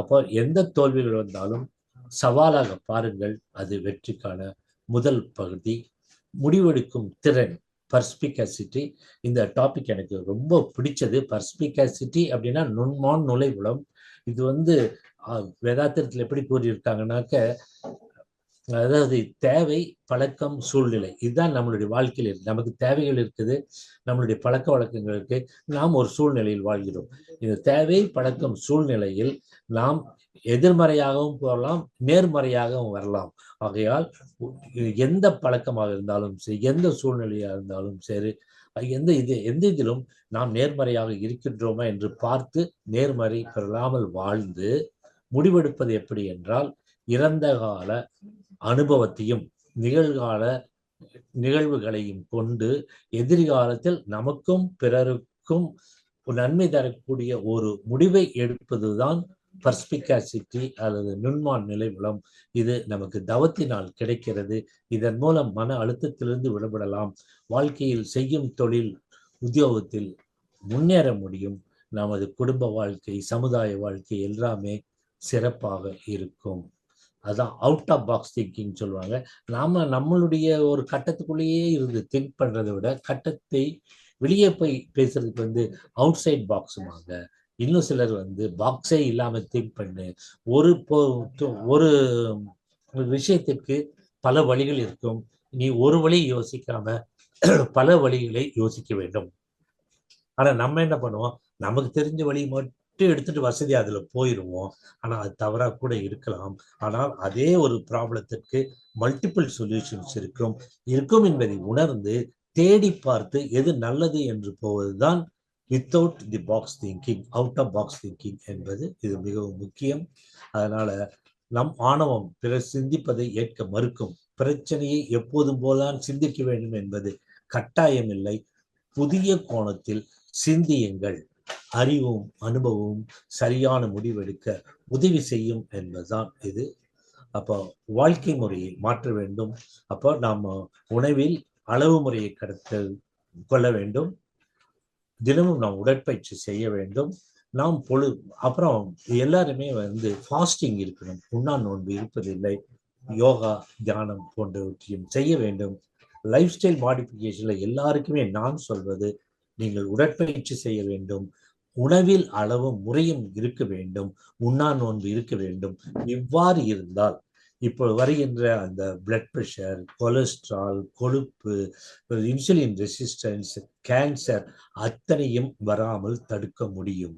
அப்போ எந்த தோல்விகள் வந்தாலும் சவாலாக பாருங்கள். அது வெற்றிக்கான முதல் பகுதி. முடிவெடுக்கும் திறன், பர்ஸ்பிகாசிட்டி. இந்த டாபிக் எனக்கு ரொம்ப பிடிச்சது. பர்ஸ்பிகாசிட்டி அப்படின்னா நுண்மான் நுழைவுளம். இது வேதாத்திரத்தில் எப்படி கூறியிருக்காங்கன்னாக்க, அதாவது தேவை, பழக்கம், சூழ்நிலை, இதுதான் நம்மளுடைய வாழ்க்கையில் இருக்கு. நமக்கு தேவைகள் இருக்குது, நம்மளுடைய பழக்க வழக்கங்கள் இருக்கு, நாம் ஒரு சூழ்நிலையில் வாழ்கிறோம். இந்த தேவை, பழக்கம், சூழ்நிலையில் நாம் எதிர்மறையாகவும் போகலாம், நேர்மறையாகவும் வரலாம். ஆகையால் எந்த பழக்கமாக இருந்தாலும் சரி, எந்த சூழ்நிலையாக இருந்தாலும் சரி, எந்த இதிலும் நாம் நேர்மறையாக இருக்கின்றோமா என்று பார்த்து நேர்மறை பெறாமல் வாழ்ந்து முடிவெடுப்பது எப்படி என்றால், இறந்த கால அனுபவத்தையும் நிகழ்கால நிகழ்வுகளையும் கொண்டு எதிர்காலத்தில் நமக்கும் பிறருக்கும் நன்மை தரக்கூடிய ஒரு முடிவை எடுப்பதுதான் பர்ஸ்பிகாசிட்டி அல்லது நுண்மான் நிலைவுளம். இது நமக்கு தவத்தினால் கிடைக்கிறது. இதன் மூலம் மன அழுத்தத்திலிருந்து விடுபடலாம். வாழ்க்கையில் செய்யும் தொழில், உத்தியோகத்தில் முன்னேற முடியும். நமது குடும்ப வாழ்க்கை, சமுதாய வாழ்க்கை எல்லாமே சிறப்பாக இருக்கும். அதான் அவுட் ஆஃப் பாக்ஸ் திங்கிங் சொல்லுவாங்க. நம்மளுடைய ஒரு கட்டத்துக்குள்ளேயே இருந்து திங்க் பண்றதை விட கட்டத்தை வெளியே போய் பேசுறதுக்கு அவுட் சைட் பாக்ஸுமாங்க. இன்னும் சிலர் பாக்ஸே இல்லாம திங்க் பண்ணு. ஒரு விஷயத்துக்கு பல வழிகள் இருக்கும். நீ ஒரு வழி யோசிக்காம பல வழிகளை யோசிக்க வேண்டும். ஆனா நம்ம என்ன பண்ணுவோம், நமக்கு தெரிஞ்ச வழி மட்டும் எடுத்துட்டு வசதி அதுல போயிடுவோம். ஆனா அது தவறா கூட இருக்கலாம். ஆனால் அதே ஒரு ப்ராப்ளத்திற்கு மல்டிபிள் சொல்யூஷன்ஸ் இருக்கும் என்பதை உணர்ந்து தேடி பார்த்து எது நல்லது என்று போவதுதான் without the box thinking, out of box thinking என்பது இது மிகவும் முக்கியம். அதனால நம் ஆணவம் பிறர் சிந்திப்பதை ஏற்க மறுக்கும். பிரச்சனையை எப்போதும் போலதான் சிந்திக்க வேண்டும் என்பது கட்டாயம் இல்லை. புதிய கோணத்தில் சிந்தியுங்கள். அறிவும் அனுபவமும் சரியான முடிவெடுக்க உதவி செய்யும் என்பதுதான் இது. அப்போ வாழ்க்கை முறையை மாற்ற வேண்டும். அப்போ நாம் உணவில் அளவு முறையை கடத்தல் கொள்ள வேண்டும். தினமும் நாம் உடற்பயிற்சி செய்ய வேண்டும். நாம் அப்புறம் எல்லாருமே ஃபாஸ்டிங் இருக்கணும், உண்ணா நோன்பு இருப்பதில்லை. யோகா, தியானம் போன்றவற்றையும் செய்ய வேண்டும். லைஃப் ஸ்டைல் மாடிஃபிகேஷன்ல எல்லாருக்குமே நான் சொல்வது, நீங்கள் உடற்பயிற்சி செய்ய வேண்டும், உணவில் அளவும் முறையும் இருக்க வேண்டும், உண்ணா நோன்பு இருக்க வேண்டும். இவ்வாறு இருந்தால் இப்போ வருகின்ற அந்த பிளட் பிரஷர், கொலஸ்ட்ரால், கொழுப்பு, இன்சுலின் ரெசிஸ்டன்ஸ், கேன்சர் அத்தனையும் வராமல் தடுக்க முடியும்.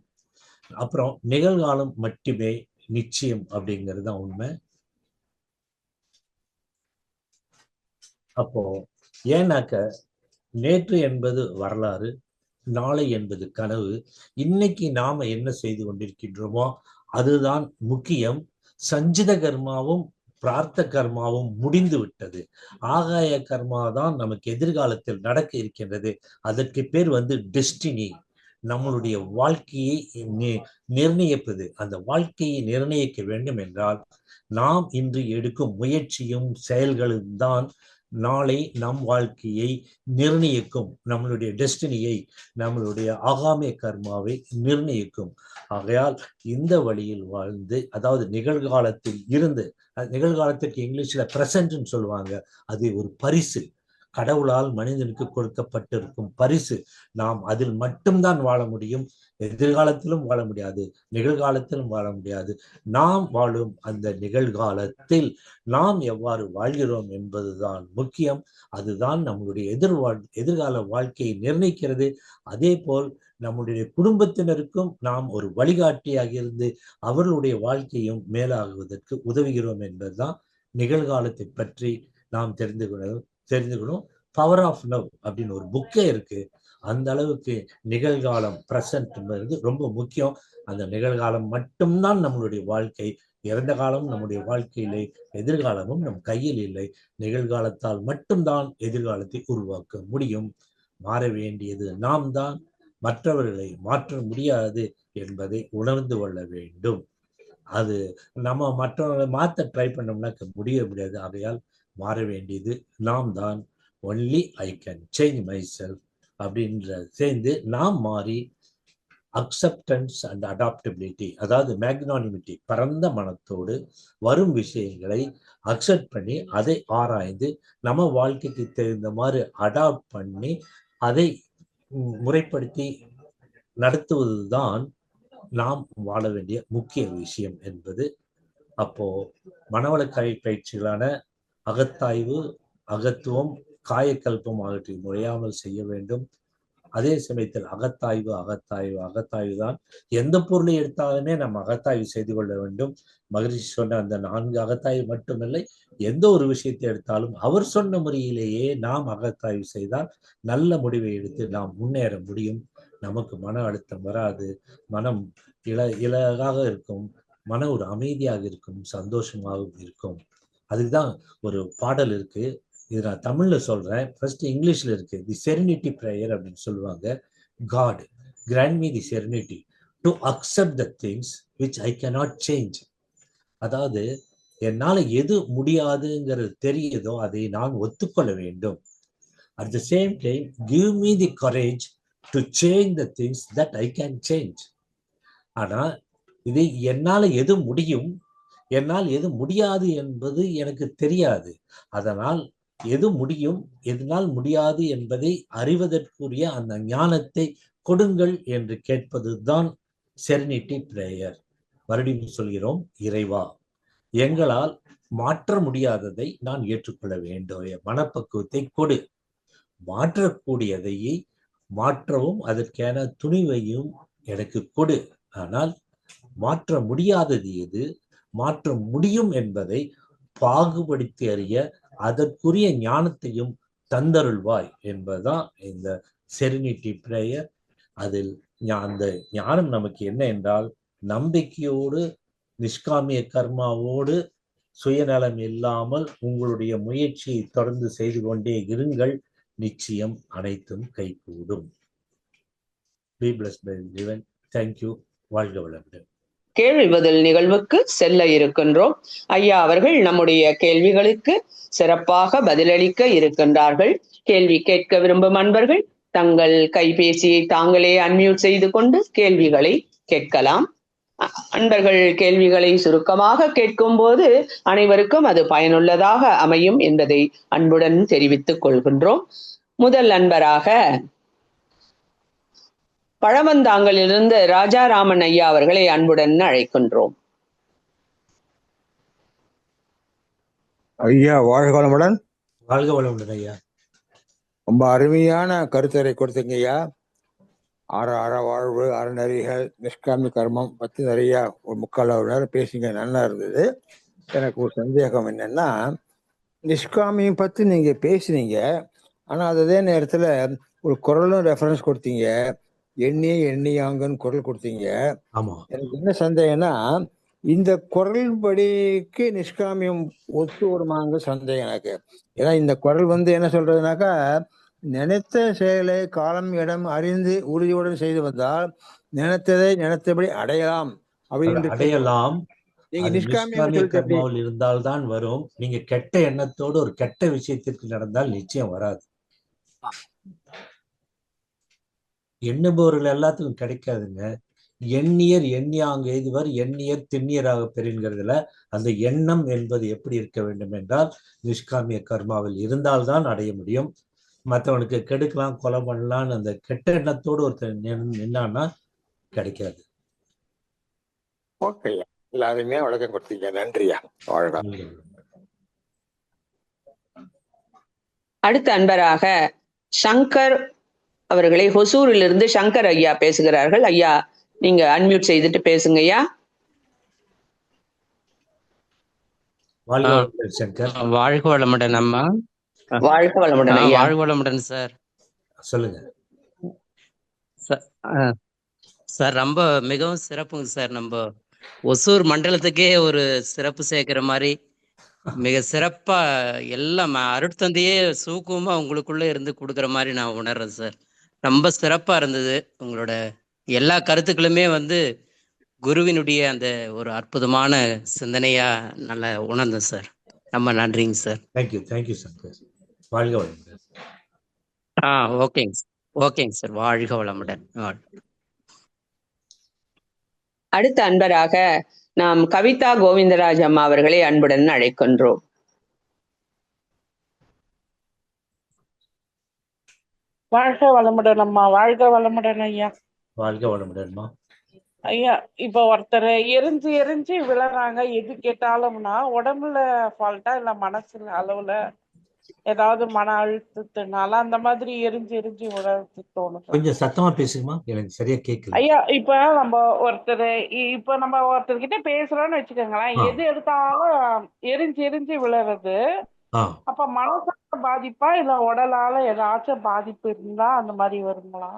அப்புறம் நிகழ்காலம் மட்டுமே நிச்சயம் அப்படிங்கிறது தான் உண்மை. அப்போ ஏன்னாக்க நேற்று என்பது வரலாறு, நாளை என்பது கனவு. இன்னைக்கு நாம என்ன செய்து கொண்டிருக்கின்றோமோ அதுதான் முக்கியம். சஞ்சித கர்மாவும் பிரார்த்த கர்மாவும் முடிந்து விட்டது. ஆகாய கர்மா தான் நமக்கு எதிர்காலத்தில் நடக்க இருக்கின்றது. அதற்கு பேர் டெஸ்டினி. நம்மளுடைய வாழ்க்கையை நிர்ணயிப்பது. அந்த வாழ்க்கையை நிர்ணயிக்க வேண்டும் என்றால் நாம் இன்று எடுக்கும் முயற்சியும் செயல்களும் தான் நாளை நம் வாழ்க்கையை நிர்ணயிக்கும். நம்மளுடைய டெஸ்டினியை, நம்மளுடைய ஆகாமிய கர்மாவை நிர்ணயிக்கும். ஆகையால் இந்த வழியில் வாழ்ந்து, அதாவது நிகழ்காலத்தில் இருந்து, நிகழ்காலத்திற்கு இங்கிலீஷ்ல பிரசன்ட்னு சொல்லுவாங்க, அது ஒரு பரிசு, கடவுளால் மனிதனுக்கு கொடுக்கப்பட்டிருக்கும் பரிசு. நாம் அதில் மட்டும்தான் வாழ முடியும். எதிர்காலத்திலும் வாழ முடியாது, நிகழ்காலத்திலும் வாழ முடியாது. நாம் வாழும் அந்த நிகழ்காலத்தில் நாம் எவ்வாறு வாழ்கிறோம் என்பதுதான் முக்கியம். அதுதான் நம்மளுடைய எதிர்கால வாழ்க்கையை நிர்ணயிக்கிறது. அதே போல் நம்முடைய குடும்பத்தினருக்கும் நாம் ஒரு வழிகாட்டியாக இருந்து அவர்களுடைய வாழ்க்கையும் மேலாகுவதற்கு உதவுகிறோம் என்பதுதான் நிகழ்காலத்தை பற்றி நாம் தெரிந்துக்கணும். பவர் ஆஃப் லவ் அப்படின்னு ஒரு புக்கே இருக்கு. அந்த அளவுக்கு நிகழ்காலம் பிரசன்ட் ரொம்ப முக்கியம். அந்த நிகழ்காலம் மட்டும்தான் நம்மளுடைய வாழ்க்கை. இறந்த காலம் நம்முடைய வாழ்க்கையிலே, எதிர்காலமும் நம் கையில் இல்லை. நிகழ்காலத்தால் மட்டும்தான் எதிர்காலத்தை உருவாக்க முடியும். மாற வேண்டியது நாம் தான், மற்றவர்களை மாற்ற முடியாது என்பதை உணர்ந்து கொள்ள வேண்டும். அது நம்ம மற்றவர்களை மாற்ற ட்ரை பண்ணோம்னா முடியாது. ஆகையால் மாற வேண்டியது நாம் தான். Only I can change my self அப்படின்ற சேர்ந்து நாம் மாறி அக்செப்டன்ஸ் அண்ட் அடாப்டபிலிட்டி, அதாவது மேக்னானிமிட்டி, பரந்த மனத்தோடு வரும் விஷயங்களை அக்செப்ட் பண்ணி அதை ஆராய்ந்து நம்ம வாழ்க்கைக்கு தெரிந்த மாதிரி அடாப்ட் பண்ணி அதை முறைப்படுத்தி நடத்துவதுதான் நாம் வாழ வேண்டிய முக்கிய விஷயம் என்பது. அப்போ மனவளக்கலை பயிற்சிகளான அகத்தாய்வு, அகத்துவம், காயக்கல்பம் ஆகியவற்றை முறையாமல் செய்ய வேண்டும். அதே சமயத்தில் அகத்தாய்வு தான். எந்த பொருளை எடுத்தாலுமே நம்ம அகத்தாய்வு செய்து கொள்ள வேண்டும். மகரிஷி சொன்ன அந்த 4 அகத்தாய்வு மட்டுமில்லை, எந்த ஒரு விஷயத்தை எடுத்தாலும் அவர் சொன்ன முறையிலேயே நாம் அகத்தாய்வு செய்தால் நல்ல முடிவை எடுத்து நாம் முன்னேற முடியும். நமக்கு மன அழுத்தம் வராது, மனம் இலகாக இருக்கும், மன ஒரு அமைதியாக இருக்கும், சந்தோஷமாகவும் இருக்கும். அதுக்குதான் ஒரு பாடல் இருக்கு, இது நான் தமிழ்ல சொல்றேன், ஃபர்ஸ்ட் இங்கிலீஷ்ல இருக்கு. தி செரினிட்டி ப்ரேயர் அப்படின்னு சொல்லுவாங்க. God grant me the serenity to accept the things which I cannot change. அதாவது என்னால எது முடியாதுங்கிறது தெரியுதோ அதை நான் ஒத்துக்கொள்ள வேண்டும். At the same time give me the courage to change the things that I can change. ஆனா இது என்னால எது முடியும், என்னால் எது முடியாது என்பது எனக்கு தெரியாது. அதனால் எது முடியும், எதனால் முடியாது என்பதை அறிவதற்குரிய அந்த ஞானத்தை கொடுங்கள் என்று கேட்பதுதான் செரினிட்டி பிரேயர். மறுபடியும் சொல்கிறோம், இறைவா, எங்களால் மாற்ற முடியாததை நான் ஏற்றுக்கொள்ள வேண்டும், மனப்பக்குவத்தை கொடு. மாற்றக்கூடியதை மாற்றவும் அதற்கான துணிவையும் எனக்கு கொடு. ஆனால் மாற்ற முடியாதது எது, மாற்ற முடியும் என்பதை பாகுபடுத்தி அறிய அதற்குரிய ஞானத்தையும் தந்தருள்வாய் என்பதுதான் இந்த செரினிட்டி பிரேயர். அதில் அந்த ஞானம் நமக்கு என்ன என்றால், நம்பிக்கையோடு, நிஷ்காமிய கர்மாவோடு, சுயநலம் இல்லாமல் உங்களுடைய முயற்சியை தொடர்ந்து செய்து கொண்டே இருங்கள். நிச்சயம் அனைத்தும் கைகூடும். Be blessed by everyone. Thank you. வாழ்க வளமுடன். கேள்வி பதில் நிகழ்வுக்கு செல்ல இருக்கின்றோம். ஐயா அவர்கள் நம்முடைய கேள்விகளுக்கு சிறப்பாக பதிலளிக்க இருக்கின்றார்கள். கேள்வி கேட்க விரும்பும் அன்பர்கள் தங்கள் கைபேசியை தாங்களே அன்மியூட் செய்து கொண்டு கேள்விகளை கேட்கலாம். அன்பர்கள் கேள்விகளை சுருக்கமாக கேட்கும் போது அனைவருக்கும் அது பயனுள்ளதாக அமையும் என்பதை அன்புடன் தெரிவித்துக் கொள்கின்றோம். முதல் அன்பராக பழவந்தாங்கலிருந்து ராஜாராமன் ஐயா அவர்களை அன்புடன் அழைக்கின்றோம். ஐயா வாழ்க வளமுடன். வாழ்க வளமுடன் ஐயா. ரொம்ப அருமையான கருத்தரை கொடுத்தீங்க ஐயா. அற வாழ்வு, அறநெறிகள், நிஷ்காமி கர்மம் பத்தி நிறைய ஒரு 3/4 நேரம் பேசிங்க, நல்லா இருந்தது. எனக்கு ஒரு சந்தேகம் என்னன்னா, நிஷ்காமியம் பத்தி நீங்க பேசுனீங்க, ஆனா அதே நேரத்துல ஒரு குரலும் ரெஃபரன்ஸ் கொடுத்தீங்க, எண்ணியாங்கன்னு குரல் கொடுத்தீங்க. ஆமா, எனக்கு என்ன சந்தேகம்னா, இந்த குரல் படிக்கு நிஷ்காமியம் ஒத்து வருமாங்க சந்தேகம் எனக்கு. ஏன்னா இந்த குரல் என்ன சொல்றதுனாக்கா, நினைத்த செயலை காலம் இடம் அறிந்து உறுதியுடன் செய்து வந்தால் நினைத்ததை நினைத்தபடி அடையலாம் அப்படின்னு அடையலாம். நீங்க அது நிஷ்காமியம் நிஷ்காமிய சொல்லிட்டு எப்படி? கர்மாவில் இருந்தால்தான் வரும். நீங்க கெட்ட எண்ணத்தோடு ஒரு கெட்ட விஷயத்திற்கு நடந்தால் நிச்சயம் வராது. எண்ணுபவர்கள் எல்லாத்துக்கும் கிடைக்காதுங்க. எண்ணியர் எண்ணியாங்க எய்துவர், எண்ணியர் திண்ணியராக பெறுங்கிறதுல அந்த எண்ணம் என்பது எப்படி இருக்க வேண்டும் என்றால் நிஷ்காமிய கர்மாவில் இருந்தால்தான் அடைய முடியும். மற்றவனுக்கு கெடுக்கலாம், கொலை பண்ணலான்னு அந்த கெட்ட எண்ணத்தோடு ஒருத்தர் நின்னான்னா கிடைக்காது. ஓகே, எல்லாருமே வழக்கம் கொடுத்தீங்க, நன்றியா. வாழ்க. அடுத்த அன்பராக சங்கர் அவர்களை ஹொசூரிலிருந்து சங்கர் ஐயா பேசுகிறார்கள். ஐயா நீங்க அன்மியூட் செய்துட்டு பேசுங்க ஐயா. சங்கர், வாழ்க வளமுடன் அம்மா. வாழ்க வளமுடன் ஐயா. வாழ்க வளமுடன் சார். சொல்லுங்க சார். ரொம்ப மிகவும் சிறப்புங்க சார். நம்ம ஒசூர் மண்டலத்துக்கே ஒரு சிறப்பு சேர்க்கிற மாதிரி மிக சிறப்பா எல்லாம் அருட்தந்தையே சூக்குமா உங்களுக்குள்ள இருந்து கொடுக்குற மாதிரி நான் உணர்றேன் சார். ரொம்ப சிறப்பா இருந்தது. உங்களோட எல்லா கருத்துக்களுமே குருவினுடைய அந்த ஒரு அற்புதமான சிந்தனையா நல்லா உணர்ந்தேன் சார். ரொம்ப நன்றிங்க சார். தேங்க்யூ சங்கர். வாழ்க வளமுடன். ஓகேங்க சார். வாழ்க வளமுடன். அடுத்த அன்பராக நாம் கவிதா கோவிந்தராஜ் அம்மா அவர்களை அன்புடன் அழைக்கின்றோம். வாழ்க வளமுடன் அம்மா. வாழ்க வளமுடன் ஐயா. வாழ்க வளமுடன்மா. ஐயா, இப்ப ஒருத்தர் எரிஞ்சு விழறாங்க, எது கேட்டாலும்னா உடம்புல ஃபால்ட்டா இல்ல மனசுல அளவுல ஏதாவது மன அழுத்தத்தினால அந்த மாதிரி எரிஞ்சு விழறதுக்கு தோணும். கொஞ்சம் சத்தமா பேசுமா, எனக்கு சரியா கேட்கல. ஐயா, இப்ப நம்ம ஒருத்தர்கிட்ட பேசுறோம்னு வச்சுக்கோங்களேன், எது எடுத்தாலும் எரிஞ்சு விழறது. அப்ப மனசால பாதிப்பா இல்ல உடலால ஏதாச்சும் பாதிப்பு இருந்தா அந்த மாதிரி வருங்களா?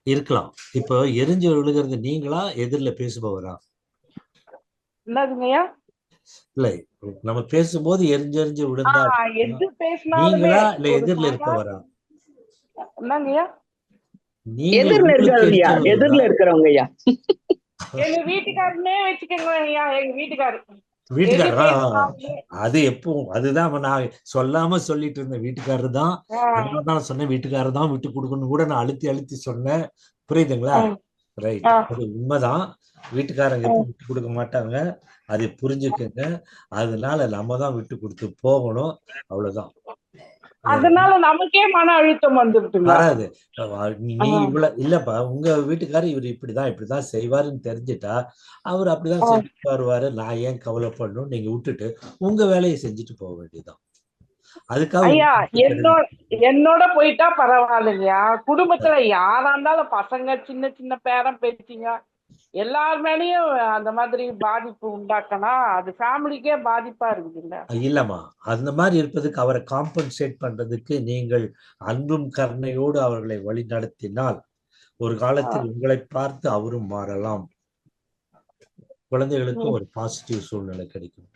இருக்கலாம். இப்போ எரிஞ்சு விழுகிறது நீங்களா எதிரில பேசுபவரா? என்னதுங்கய்யா? இல்ல, நம்ம பேசும்போது எரிஞ்சு விழுந்தா எது பேசினாலுமே நீங்களா இல்ல எதிரில இருக்கவரா? என்னங்கய்யா? எதிரில இருக்கிறவங்க ஐயா. எங்க வீட்டுக்காரனே வச்சுக்கோங்க ஐயா. எங்க வீட்டுக்காரர் அது எப்பவும் அதுதான் நான் சொல்லாம சொல்லிட்டு இருந்தேன். வீட்டுக்காரர் தான் சொன்னேன். வீட்டுக்காரர் தான் விட்டு கொடுக்கணும் கூட நான் அழுத்தி சொன்னேன். புரியுதுங்களா? ரைட், அது உண்மைதான். வீட்டுக்காரங்க விட்டு கொடுக்க மாட்டாங்க, அதை புரிஞ்சுக்கங்க. அதனால நம்ம தான் விட்டு கொடுத்து போகணும், அவ்வளவுதான். அதனால நமக்கே மன அழுத்தம் வராது. நீ இவ்வளவு இல்லப்பா, உங்க வீட்டுக்காரர் இவர் இப்படிதான் செய்வாருன்னு தெரிஞ்சுட்டா அவர் அப்படிதான் செஞ்சுட்டு வருவாரு. நான் ஏன் கவலைப்படணும்? நீங்க விட்டுட்டு உங்க வேலையை செஞ்சுட்டு போக வேண்டியதுதான். அதுக்காக ஐயா என்னோட போயிட்டா பரவாயில்லையா. குடும்பத்துல யாரா இருந்தாலும் பசங்க, சின்ன பேரன் பேத்திங்க எல்லார் மேலேயும் அந்த மாதிரி பாதிப்பு உண்டாக்கனா அது ஃபேமிலிக்கே பாதிப்பா இருக்குது இல்ல? இல்லம்மா, அந்த மாதிரி இருப்பதுக்கு அவரை காம்பன்சேட் பண்றதுக்கு நீங்கள் அன்பும் கருணையோடு அவர்களை வழி நடத்தினால் ஒரு காலத்தில் உங்களை பார்த்து அவரும் மாறலாம். குழந்தைகளுக்கும் ஒரு பாசிட்டிவ் சூழ்நிலை கிடைக்கும்.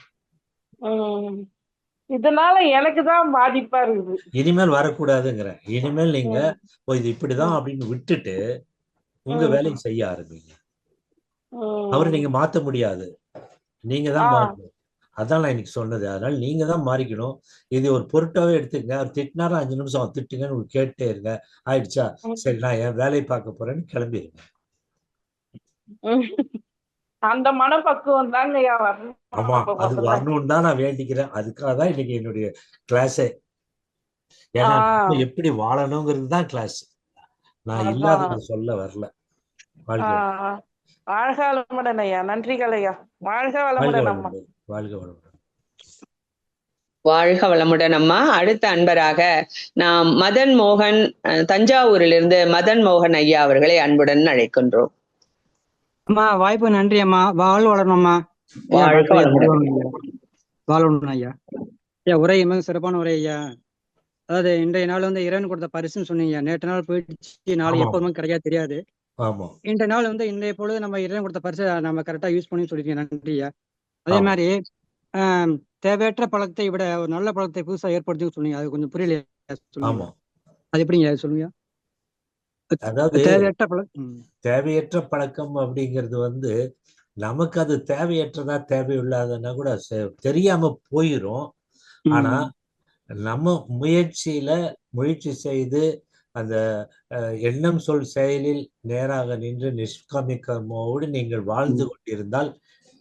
இதனால எனக்கு தான் பாதிப்பா இருக்குது. இனிமேல் வரக்கூடாதுங்கிற. இனிமேல் நீங்க இது இப்படிதான் அப்படின்னு விட்டுட்டு உங்க வேலையை செய்ய ஆரம்பிங்க. அவரை ம். நீங்க மாத்த முடியாது, நீங்க தான் ஆ மாறணும். அதான் நான் இன்னைக்கு சொன்னது. அதனால நீங்க தான் மாறிக்கணும். இது ஒரு பொருட்டாவே எடுத்துக்கங்க. அவர் திட்டினாலும் 5 நிமிஷம் திட்டுங்கன்னு உங்களுக்கு கேட்டே இருங்க. ஆயிடுச்சா, சரி நான் என் வேலையை பார்க்க போறேன்னு கிளம்பிடுங்க. ம். அந்த மனப்பக்குவம் தாங்க ஐயா வரணும் ஆமா, அப்ப அது முதல்ல. வரணும்னு தான் நான் வேண்டிக்கிறேன். அதுக்காக தான் இன்னைக்கு என்னுடைய கிளாஸே. ஏன்னா நம்ம ஆ எப்படி வாழணுங்கிறது தான் கிளாஸ். நான் அதான். இல்லாதது சொல்ல வரல. ஆ வாழ்க வளமுடன். ஆ. வாழ்க வளமுடன் ஐயா. நன்றிகள் ஐயா. வாழ்க வாழ்க வளமுடன் அம்மா. வளமுடன். வாழ்க வளமுடன். வாழ்க வளமுடன் அம்மா. அடுத்த அன்பராக நாம் மதன் மோகன், தஞ்சாவூரிலிருந்து மதன் மோகன் ஐயா அவர்களை அன்புடன் அழைக்கின்றோம். அம்மா வாய்ப்பு நன்றி அம்மா. வாழ் வளரணும்மா. ஐயா வாழ்க டாக்டர் ஐயா வளமுடன். வாழ்வணும் ஐயா. ஐயா உரை மிக சிறப்பான உரை ஐயா. அதாவது இன்றைய நாள் வந்து இறைவன் கொடுத்த பரிசுன்னு சொன்னீங்க. நேற்று நாள் போயிடுச்சு, நாளை ஆமா எப்போதுமே கிடைக்காது தெரியாது. ஆமா இன்றைய நாள் வந்து இன்றைய பொழுது நம்ம இறைவன் கொடுத்த பரிசை நம்ம கரெக்டா யூஸ் பண்ணி சொல்லிருக்கீங்க. நன்றி ஐயா. அதே ஆமா மாதிரி தேவையற்ற பழக்கத்தை விட ஒரு நல்ல பழக்கத்தை புதுசா ஏற்படுத்தி சொன்னீங்க. அது கொஞ்சம் புரியல, சொல்லுங்க. ஆமா. அது எப்படிங்க சொல்லுங்க. அதாவது தேவையற்ற பழக்கம். தேவையற்ற பழக்கம் அப்படிங்கிறது வந்து நமக்கு அது தேவையற்றதா தேவையில்லாதன்னா கூட தெரியாம போயிரும். ஆனா நம்ம முயற்சி செய்து அந்த எண்ணம் சொல் செயலில் நேராக நின்று நிஷ்காமிக்கமோடு நீங்கள் வாழ்ந்து கொண்டிருந்தால்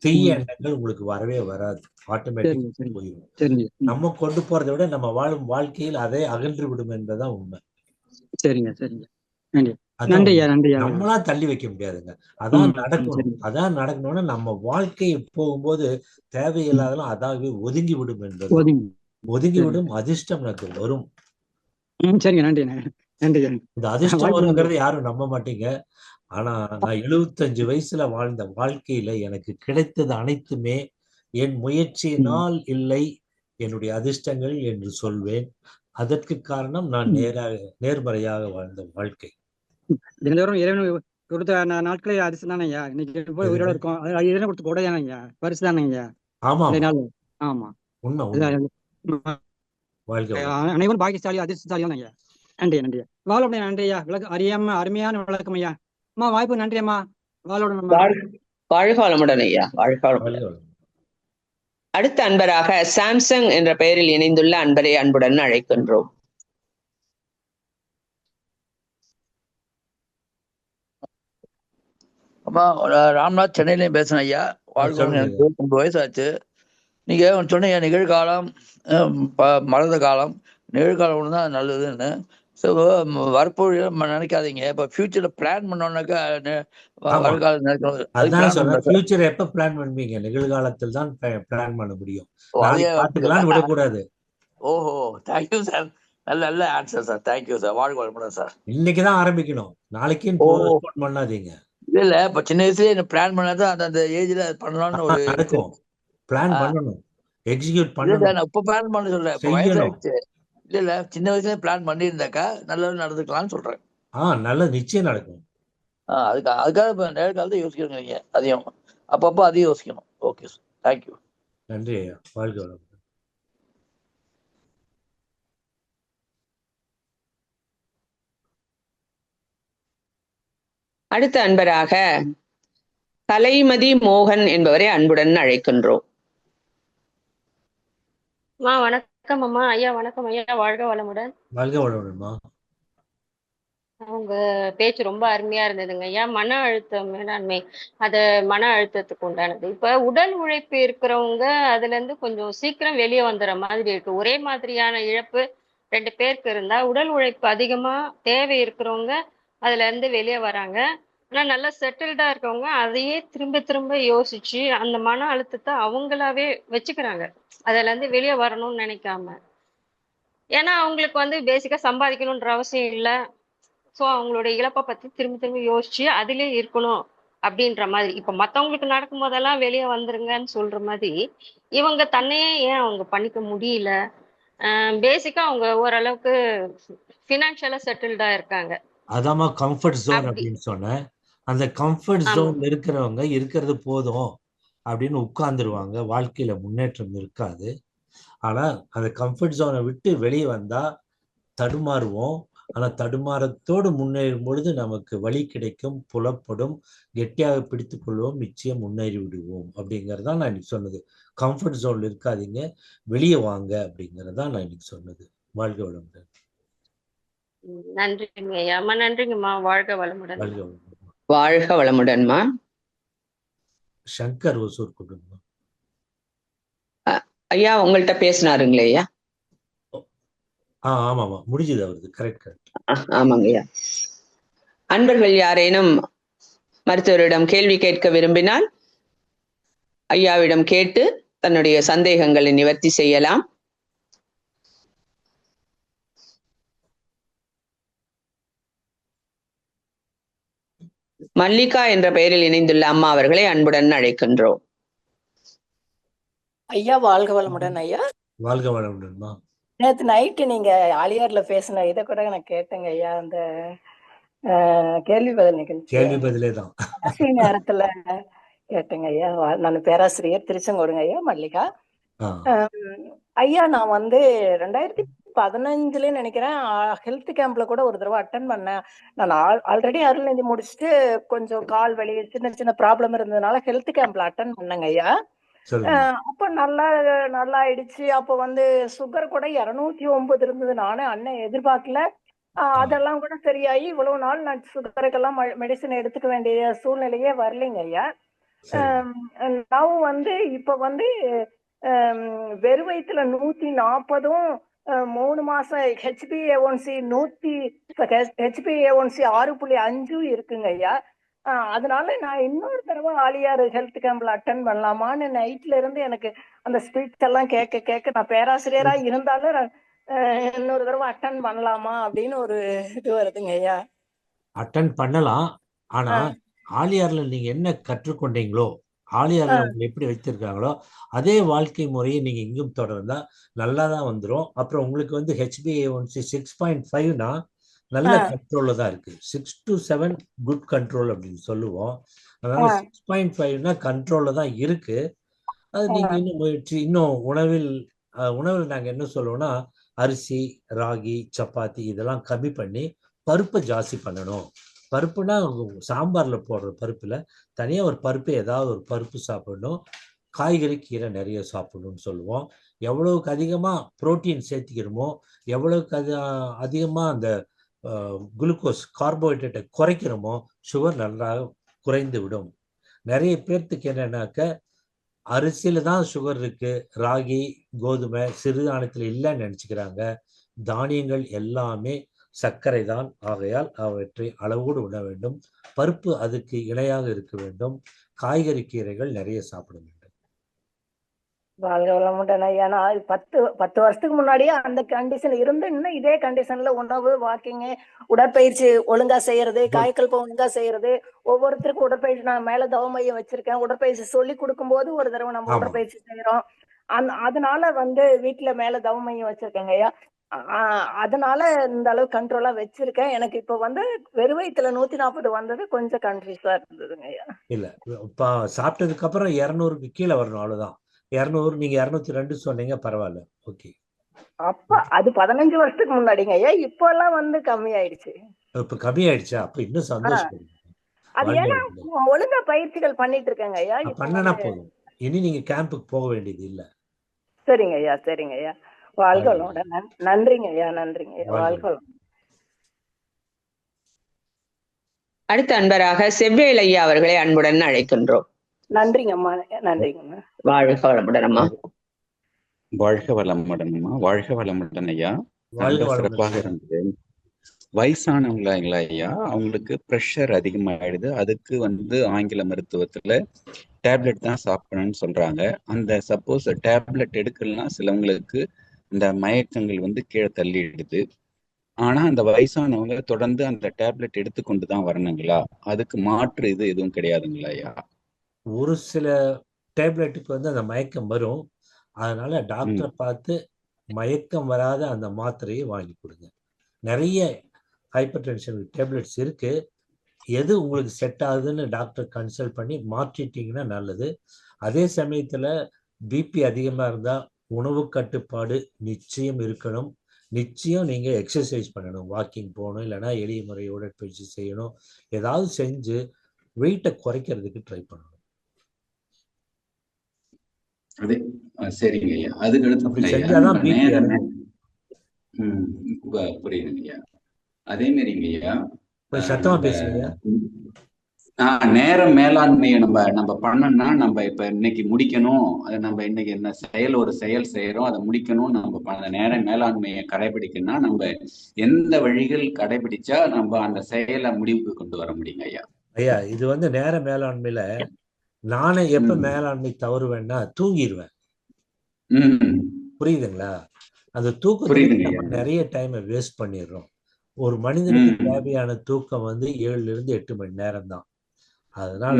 தீய எண்ணங்கள் உங்களுக்கு வரவே வராது. ஆட்டோமேட்டிக்கா போயிடும். சரிங்க நம்ம கொண்டு போறதை விட நம்ம வாழும் வாழ்க்கையில் அதை அகன்று விடும் என்பதுதான் உண்மை. சரிங்க சரிங்க. நன்றி நன்றி ஐயா. நன்றி ஐயா. நம்மளா தள்ளி வைக்க முடியாதுங்க. அதான் நடக்கணும். அதான் நடக்கணும்னா நம்ம வாழ்க்கையை போகும்போது தேவையில்லாதெல்லாம் அதாகவே ஒதுங்கி விடும் என்பது. ஒதுங்கி விடும் அதிர்ஷ்டம் எனக்கு வரும். சரிங்க. நன்றி நன்றி. இந்த அதிர்ஷ்டம் வருங்கிறது யாரும் நம்ப மாட்டீங்க. ஆனா நான் 75 வயசுல வாழ்ந்த வாழ்க்கையில எனக்கு கிடைத்தது அனைத்துமே என் முயற்சியினால் இல்லை, என்னுடைய அதிர்ஷ்டங்கள் என்று சொல்வேன். அதற்கு காரணம் நான் நேர்மறையாக வாழ்ந்த வாழ்க்கை. தினந்தோறும் இறைவன் கொடுத்த நாட்களே அதிர்ஷ்டம் தானே ஐயா. இன்னைக்கு போய் உயிரோட இருக்கோம். இறைவன் கொடுத்த கொடை தானே ஐயா, பரிசு தானே ஐயா. ஆமா ஆமா உண்மை. அனைவரும் பாக்கியசாலி அதிர்ஷ்டசாலியும் ஐயா. நன்றி நன்றி. வாழோட நன்றி ஐயா. அறியாம அருமையான விளக்கம் ஐயா. அம்மா வாய்ப்பு நன்றி அம்மா. வாழோட வாழ்க வளமுடன் ஐயா. வாழ்க வளமுடன். அடுத்த அன்பராக சாம்சங் என்ற பெயரில் இணைந்துள்ள அன்பரை அன்புடன் அழைக்கின்றோம். அம்மா ராம்நாத் சென்னையிலையும் பேசுறேன் ஐயா. வாழ்க்கை எனக்கு 29 வயசு ஆச்சு. நீங்க சொன்னீங்க நிகழ்காலம் மறந்த காலம், நிகழ்காலம் ஒன்று தான் நல்லதுன்னு. ஸோ வரப்போது நினைக்காதீங்க. இப்போ ஃபியூச்சர்ல பிளான் பண்ணோம்னாக்கா வருங்காலம் நினைக்கணும். ஃபியூச்சர் எப்ப பிளான் பண்ணுவீங்க? நிகழ்காலத்தில் தான் பிளான் பண்ண முடியும். பார்த்துக்கலாம்னு விடக்கூடாது. ஓஹோ, தேங்க்யூ சார். நல்ல ஆன்சர் சார். Thank you sir. வாழ்க வளமுடன் சார். இன்னைக்கு தான் ஆரம்பிக்கணும், நாளைக்கு போஸ்ட்போன் பண்ணாதீங்க. இல்ல இப்ப சின்ன வயசுலயே என்ன பிளான் பண்ணாதான் அந்த ஏஜ்ல பண்ணலாம்னு ஒரு நடக்கும். பிளான் பண்ணணும், எக்ஸிக்யூட் பண்ணணும். இப்ப பிளான் பண்ண சொல்றேன். இப்ப வயசாயிடுச்சு. இல்ல சின்ன வயசுல பிளான் பண்ணியிருந்தாக்கா நல்லது நடந்துக்கலாம்னு சொல்றேன். நல்ல நிச்சயம் நடக்கும். அதுக்காக இப்ப நேர்காலத்தை யோசிக்கிறீங்க. அதையும் அப்பப்போ அதையும் யோசிக்கணும். Okay sir. தேங்க்யூ. நன்றி ஐயா. வாழ்க வளமுடன். அடுத்த அன்பராக கலைமதி மோகன் என்பவரை அன்புடன் அழைக்கின்றோம். வணக்கம் அம்மா. ஐயா வணக்கம் ஐயா. வாழ்க வளமுடன். வாழ்க வளமுடன்மா. உங்க பேச்சு ரொம்ப அருமையா இருந்ததுங்க ஐயா. மன அழுத்தம் மேலாண்மை, அது மன அழுத்தத்துக்கு உண்டானது. இப்ப உடல் உழைப்பு இருக்கிறவங்க அதுல இருந்து கொஞ்சம் சீக்கிரம் வெளியே வந்துடுற மாதிரி இருக்கு. ஒரே மாதிரியான இழப்பு 2 பேருக்கு இருந்தா உடல் உழைப்பு அதிகமா தேவை இருக்கிறவங்க அதுல இருந்து வெளியே வராங்க. ஆனா நல்லா செட்டில்டா இருக்கவங்க அதையே திரும்ப திரும்ப யோசிச்சு அந்த மன அழுத்தத்தை அவங்களாவே வச்சுக்கிறாங்க. அதுல இருந்து வெளியே வரணும்னு நினைக்காம. ஏன்னா அவங்களுக்கு பேசிக்கா சம்பாதிக்கணும்ன்ற அவசியம் இல்லை. ஸோ அவங்களோட இழப்பை பத்தி திரும்ப திரும்ப யோசிச்சு அதிலே இருக்கணும் அப்படின்ற மாதிரி. இப்ப மத்தவங்களுக்கு நடக்கும் போதெல்லாம் வெளியே வந்துருங்கன்னு சொல்ற மாதிரி இவங்க தன்னையே ஏன் அவங்க பண்ணிக்க முடியல? பேசிக்கா அவங்க ஓரளவுக்கு ஃபினான்ஷியலா செட்டில்டா இருக்காங்க. அதாம்மா கம்ஃபர்ட் ஜோன் அப்படின்னு சொன்னேன். அந்த கம்ஃபர்ட் ஜோன்ல இருக்கிறவங்க இருக்கிறது போதும் அப்படின்னு உட்கார்ந்துருவாங்க. வாழ்க்கையில முன்னேற்றம் இருக்காது. ஆனா அந்த கம்ஃபர்ட் ஜோனை விட்டு வெளியே வந்தா தடுமாறுவோம். ஆனா தடுமாறத்தோடு முன்னேறும் பொழுது நமக்கு வழி கிடைக்கும், புலப்படும், கெட்டியாக பிடித்துக் கொள்வோம், நிச்சயம் முன்னேறி விடுவோம் அப்படிங்கறதான் நான் இன்னைக்கு சொன்னது. கம்ஃபர்ட் ஜோன்ல இருக்காதீங்க, வெளியே வாங்க அப்படிங்கறதான் நான் இன்னைக்கு சொன்னது. வாழ்க வளமுடன். நன்றிங்க ஐயா. அம்மா நன்றிங்கம்மா. வாழ்க வளமுடன். வாழ்க வளமுடன். வாழ்க வளமுடன்மா. சங்கர் ஒசூர் கொடுங்க. ஐயா உங்கள்கிட்ட பேசினாருங்களே ஐயா? ஆமாமா, முடிஞ்சது அவரது. கரெக்ட். ஆமாங்க ஐயா. அன்பர்கள் யாரேனும் மருத்துவரிடம் கேள்வி கேட்க விரும்பினால் ஐயாவிடம் கேட்டு தன்னுடைய சந்தேகங்களை நிவர்த்தி செய்யலாம். மல்லிகா என்ற பெயரில் இணைந்துள்ள அம்மா அவர்களை அன்புடன் அழைக்கின்றோம். ஐயா வாழ்க வளமுடன் ஐயா. வாழ்க வளமுடன்மா. நேத்து நைட்டு நீங்க ஆலியார்ல பேசின இதை கூட நான் கேட்டேங்க ஐயா. அந்த கேள்வி பதில் நிகழ்ச்சி கேள்வி பதிலே தான் நேரத்துல கேட்டேங்க ஐயா. நான் பேராசிரியர் திருச்செங்கோடுங்க ஐயா, மல்லிகா. ஐயா நான் 2015 நினைக்கிறேன் ஹெல்த் கேம்ப்ல கூட ஒரு தடவை அட்டன் பண்ணேன். நான் ஆல்ரெடி அருள்நிதி முடிச்சுட்டு கொஞ்சம் கால் வலி சின்ன சின்ன ப்ராப்ளம் இருந்ததுனால ஹெல்த் கேம்ப்ல அட்டன் பண்ணேங்க ஐயா. அப்ப நல்லா ஆயிடுச்சு. அப்ப சுகர் கூட 209 இருந்தது. நானே அண்ணன் எதிர்பார்க்கல. அதெல்லாம் கூட சரியாயி இவ்வளவு நாள் நான் சுகருக்கெல்லாம் மெடிசன் எடுத்துக்க வேண்டிய சூழ்நிலையே வரலைங்க ஐயா. நான் இப்ப வெறு வயிற்றுல 140 3 மாசம் HbA1c 6.5 இருக்குங்க ஐயா. அதனால நான் இன்னொரு தடவை ஆலியார் ஹெல்த் கேம்ப்ல அட்டன் பண்ணலாமான்னு நைட்ல இருந்து எனக்கு அந்த ஸ்பீச் எல்லாம் கேட்க நான் பேராசிரியரா இருந்தாலும் இன்னொரு தடவை அட்டன் பண்ணலாமா அப்படின்னு ஒரு இது வருதுங்க ஐயா. அட்டன் பண்ணலாம். ஆனா ஆலியார்ல நீங்க என்ன கற்றுக்கொண்டீங்களோ, ஆலியார்ல உங்களை எப்படி வைத்திருக்காங்களோ அதே வாழ்க்கை முறையை நீங்க இங்கும் தொடர்ந்தா நல்லாதான் வந்துடும். அப்புறம் உங்களுக்கு HbA1c 6.5னா நல்ல கண்ட்ரோல்ல தான் இருக்கு. 6 to 7 குட் கண்ட்ரோல் அப்படின்னு சொல்லுவோம். அதனால 6.5னா கண்ட்ரோல்ல தான் இருக்கு. அது நீங்க இன்னும் முயற்சி, இன்னும் உணவில் நாங்க என்ன சொல்லுவோம்னா அரிசி, ராகி, சப்பாத்தி இதெல்லாம் கம்மி பண்ணி பருப்பை ஜாஸ்தி பண்ணணும். பருப்புனா சாம்பார்ல போடுற பருப்புல தனியா ஒரு பருப்பு, ஏதாவது ஒரு பருப்பு சாப்பிடணும். காய்கறி, கீரை நிறைய சாப்பிடணும்னு சொல்லுவோம். எவ்வளவுக்கு அதிகமா புரோட்டீன் சேர்த்திக்கிறோமோ, எவ்வளவுக்கு அதிகமா அந்த குளுக்கோஸ் கார்போஹைட்ரேட்டை குறைக்கிறோமோ சுகர் நல்லா குறைந்து விடும். நிறைய பேர்த்துக்கு என்னன்னாக்க அரிசியில தான் சுகர் இருக்கு, ராகி, கோதுமை, சிறுதானியத்துல இல்லைன்னு நினைச்சுக்கிறாங்க. தானியங்கள் எல்லாமே சர்க்கரை தான். ஆகையால் அவற்றை அளவோடு உண்ண வேண்டும். பருப்பு அதுக்கு இணையாக இருக்க வேண்டும். காய்கறி, கீரைகள் நிறைய சாப்பிட வேண்டும். வாழ்க வளமுடன் ஐயா. நான் 10 வருஷத்துக்கு முன்னாடியே அந்த கண்டிஷன் இருந்து இன்னும் இதே கண்டிஷன்ல உணவு, வாக்கிங், உடற்பயிற்சி ஒழுங்கா செய்யறது, காய்கல்ப ஒழுங்கா செய்யறது, ஒவ்வொருத்தருக்கும் உடற்பயிற்சி நான் மேல தவமையம் வச்சிருக்கேன். உடற்பயிற்சி சொல்லி கொடுக்கும் போது ஒரு தடவை நம்ம உடற்பயிற்சி செய்யறோம். அதனால வீட்டுல மேல தவமையம் வச்சிருக்கேங்க ஐயா. அதனால இந்த அளவு கண்ட்ரோலா வச்சிருக்கேன். எனக்கு இப்ப வெறு வயிற்றுல 140 வந்தது கொஞ்சம் கன்ஃபியூஸா இருந்ததுங்க ஐயா. இல்ல, இப்ப சாப்பிட்டதுக்கு அப்புறம் 200க்கு கீழே வரணும், அவ்வளவுதான். 200, நீங்க 202 சொன்னீங்க, பரவாயில்ல. ஓகே. அப்ப அது 15 வருஷத்துக்கு முன்னாடிங்க ஐயா. இப்ப எல்லாம் கம்மி ஆயிடுச்சு. இப்ப கம்மி ஆயிடுச்சா? அப்ப இன்னும் சந்தோஷம். அது ஏன்னா ஒழுங்கா பயிற்சிகள் பண்ணிட்டு இருக்கேங்க ஐயா. பண்ணனா போதும், இனி நீங்க கேம்புக்கு போக வேண்டியது இல்ல. சரிங்க ஐயா, சரிங்க ஐயா. வாழ்க வளமுடன். நன்றிங்க ஐயா, நன்றிங்க ஐயா. வாழ்க வளமுடன். அடுத்த அன்பராக செவ்வேல் ஐயா அவர்களை அன்புடன் அழைக்கின்றோம். நன்றிங்க அம்மா, நன்றிங்க. வாழ்க வளமுடன் அம்மா. வாழ்க வளமுடன் அம்மா. வாழ்க வளமுடன் ஐயா. சிறப்பாக இருந்தது. வயசானவங்களா ஐயா, அவங்களுக்கு ப்ரெஷர் அதிகமாயிடுது. அதுக்கு ஆங்கில மருத்துவத்துல டேப்லெட் தான் சாப்பிடணும்னு சொல்றாங்க. அந்த சப்போஸ் டேப்லெட் எடுக்கலாம், சிலவங்களுக்கு இந்த மயக்கங்கள் கீழே தள்ளிடுது. ஆனா அந்த வயசானவங்க தொடர்ந்து அந்த டேப்லெட் எடுத்துக்கொண்டு தான் வரணுங்களா? அதுக்கு மாற்று இது எதுவும் கிடையாதுங்களா ஐயா? ஒரு சில டேப்லெட்டுக்கு அந்த மயக்கம் வரும். அதனால டாக்டரை பார்த்து மயக்கம் வராத அந்த மாத்திரையை வாங்கி கொடுங்க. நிறைய ஹைப்பர் டென்ஷன் டேப்லெட்ஸ் இருக்கு. எது உங்களுக்கு செட் ஆகுதுன்னு டாக்டர் கன்சல்ட் பண்ணி மாற்றிட்டீங்கன்னா நல்லது. அதே சமயத்துல பிபி அதிகமா இருந்தா உணவு கட்டுப்பாடு நிச்சயம் இருக்கணும். நிச்சயம் நீங்க எக்ஸசைஸ் பண்ணணும், வாக்கிங் போகணும், இல்லைன்னா எளிய முறை உடற்பயிற்சி செய்யணும். ஏதாவது செஞ்சு வெயிட்டை குறைக்கிறதுக்கு ட்ரை பண்ணணும். அதே சரிங்க ஐயா. அதுக்கு அப்படி அடுத்து ஐயா செஞ்சாதான் நம்ம பிபி நேர இறங்கும். புரியுதுங்க ஐயா. அதே மாதிரிங்க ஐயா, கொஞ்சம் சத்தமா நம்ம பேசுங்க. நேர மேலாண்மையை நம்ம பண்ணோம்னா, நம்ம இப்ப இன்னைக்கு முடிக்கணும், அதை நம்ம இன்னைக்கு என்ன ஒரு செயல் செய்யறோம், அதை முடிக்கணும், நம்ம அந்த நேர மேலாண்மையை கடைபிடிக்கணும்னா நம்ம எந்த வழிகள் கடைபிடிச்சா நம்ம அந்த செயலை முடிவுக்கு கொண்டு வர முடியுங்க ஐயா? ஐயா, இது வந்து நேர மேலாண்மையில நானே எப்ப மேலாண்மை தவறுவேன்னா தூங்கிடுவேன். புரியுதுங்களா? அந்த தூக்கத்துக்கு நம்ம நிறைய டைமை வேஸ்ட் பண்ணிடுறோம். ஒரு மனிதனுக்கு தேவையான தூக்கம் வந்து 7 to 8 மணி நேரம் தான். அதனால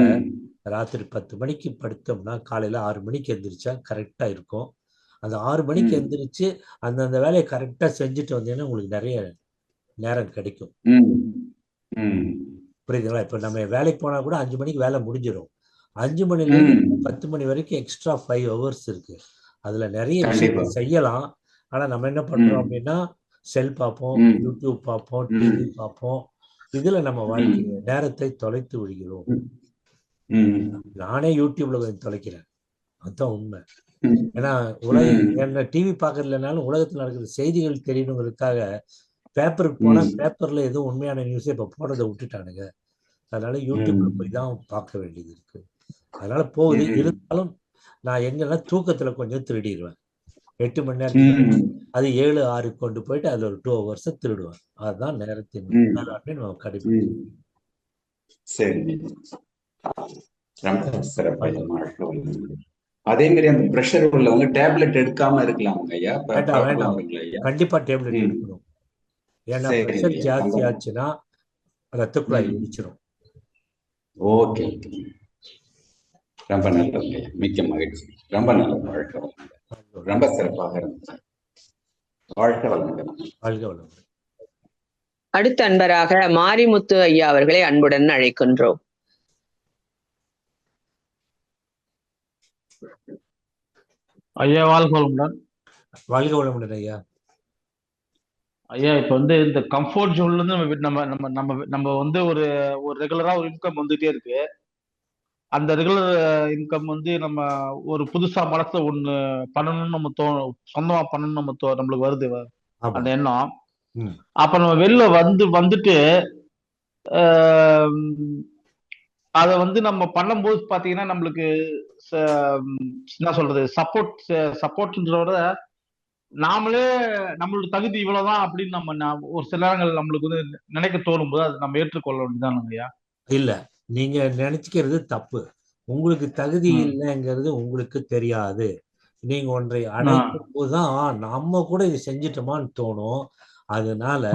ராத்திரி 10 மணிக்கு படுத்தோம்னா காலையில 6 மணிக்கு எந்திரிச்சா கரெக்டா இருக்கும். அந்த 6 மணிக்கு எந்திரிச்சு அந்த வேலையை கரெக்டா செஞ்சுட்டு வந்தீங்கன்னா உங்களுக்கு நிறைய நேரம் கிடைக்கும். புரியுதுங்களா? இப்ப நம்ம வேலைக்கு போனா கூட 5 மணிக்கு வேலை முடிஞ்சிடும். 5 மணிலேருந்து 10 மணி வரைக்கும் எக்ஸ்ட்ரா 5 hours இருக்கு. அதுல நிறைய விஷயங்கள் செய்யலாம். ஆனா நம்ம என்ன பண்றோம் அப்படின்னா, செல் பார்ப்போம், யூடியூப் பார்ப்போம், டிவி பார்ப்போம். இதுல நம்ம வாழ்க்கை நேரத்தை தொலைத்து விடுகிறோம். நானே யூடியூப்ல கொஞ்சம் தொலைக்கிறேன், அதுதான் உண்மை. ஏன்னா என்ன டிவி பார்க்கறதுலனாலும் உலகத்துல நடக்கிற செய்திகள் தெரியணுங்கிறதுக்காக பேப்பருக்கு போனா பேப்பர்ல எதுவும் உண்மையான நியூஸே இப்ப போடுறதை விட்டுட்டானுங்க. அதனால யூடியூப்ல போய் தான் பார்க்க வேண்டியது இருக்கு. அதனால போகுது. இருந்தாலும் நான் எங்கன்னா தூக்கத்துல கொஞ்சம் திருடிடுவேன். 8 மணி நேரத்துக்கு அது 7, 6 கொண்டு போயிட்டு அதுல ஒரு 2 hours திருடுவேன். அதுதான் நேரத்தின் மேலாண்மை நம்ம கடைபிடிக்கணும். சரி, அதே மாதிரி அந்த பிரஷர் உள்ளவங்க டேப்லெட் எடுக்காம இருக்கலாம் ஐயா? வேண்டாம், கண்டிப்பா டேப்லெட் எடுக்கணும். ஏன்னா பிரஷர் ஜாஸ்தி ஆச்சுன்னா ரத்த குழாய் வெடிச்சிடும். ஓகே, ரொம்ப நல்லது, மிக்க மகிழ்ச்சி, ரொம்ப நல்லது. வாழ்க்கை ரொம்ப சிறப்பாக இருந்துச்சு. வாழ்க்கை வளமுடன். வாழ்க்கை வளமுடன். அடுத்த அன்பராக மாரிமுத்து ஐயா அவர்களை அன்புடன் அழைக்கின்றோம். ஐயா வாழ்க வளமுடன். வாழ்க வளமுடன் ஐயா. ஐயா, இப்ப வந்து இந்த கம்ஃபர்ட் ஜோன்ல இருந்து நம்ம நம்ம நம்ம நம்ம வந்து ஒரு ரெகுலரா ஒரு இன்கம் வந்துட்டே இருக்கு. அந்த ரெகுலர் இன்கம் வந்து நம்ம ஒரு புதுசா மனசுல ஒண்ணு பண்ணணும்னு நம்ம சொந்தமா பண்ணணும்னு நம்மளுக்கு வருது அந்த எண்ணம். அப்ப நம்ம வெளில வந்துட்டு அதை வந்து நம்ம பண்ணும்போது பாத்தீங்கன்னா நம்மளுக்கு என்ன சொல்றது, சப்போர்ட்ன்றத நாமளே நம்மளோட தகுதி இவ்வளவுதான் அப்படின்னு நம்ம ஒரு சில நேரங்கள் நம்மளுக்கு வந்து நினைக்க தோணும் போது அது நம்ம ஏற்றுக்கொள்ள வேண்டியதான் ஐயா. இல்ல, நீங்க நினைச்சுக்கிறது தப்பு. உங்களுக்கு தகுதி இல்லைங்கிறது உங்களுக்கு தெரியாது. நீங்க ஒன்றை அடைக்கும் போதுதான் நம்ம கூட இது செஞ்சிட்டோமான்னு தோணும். அதனால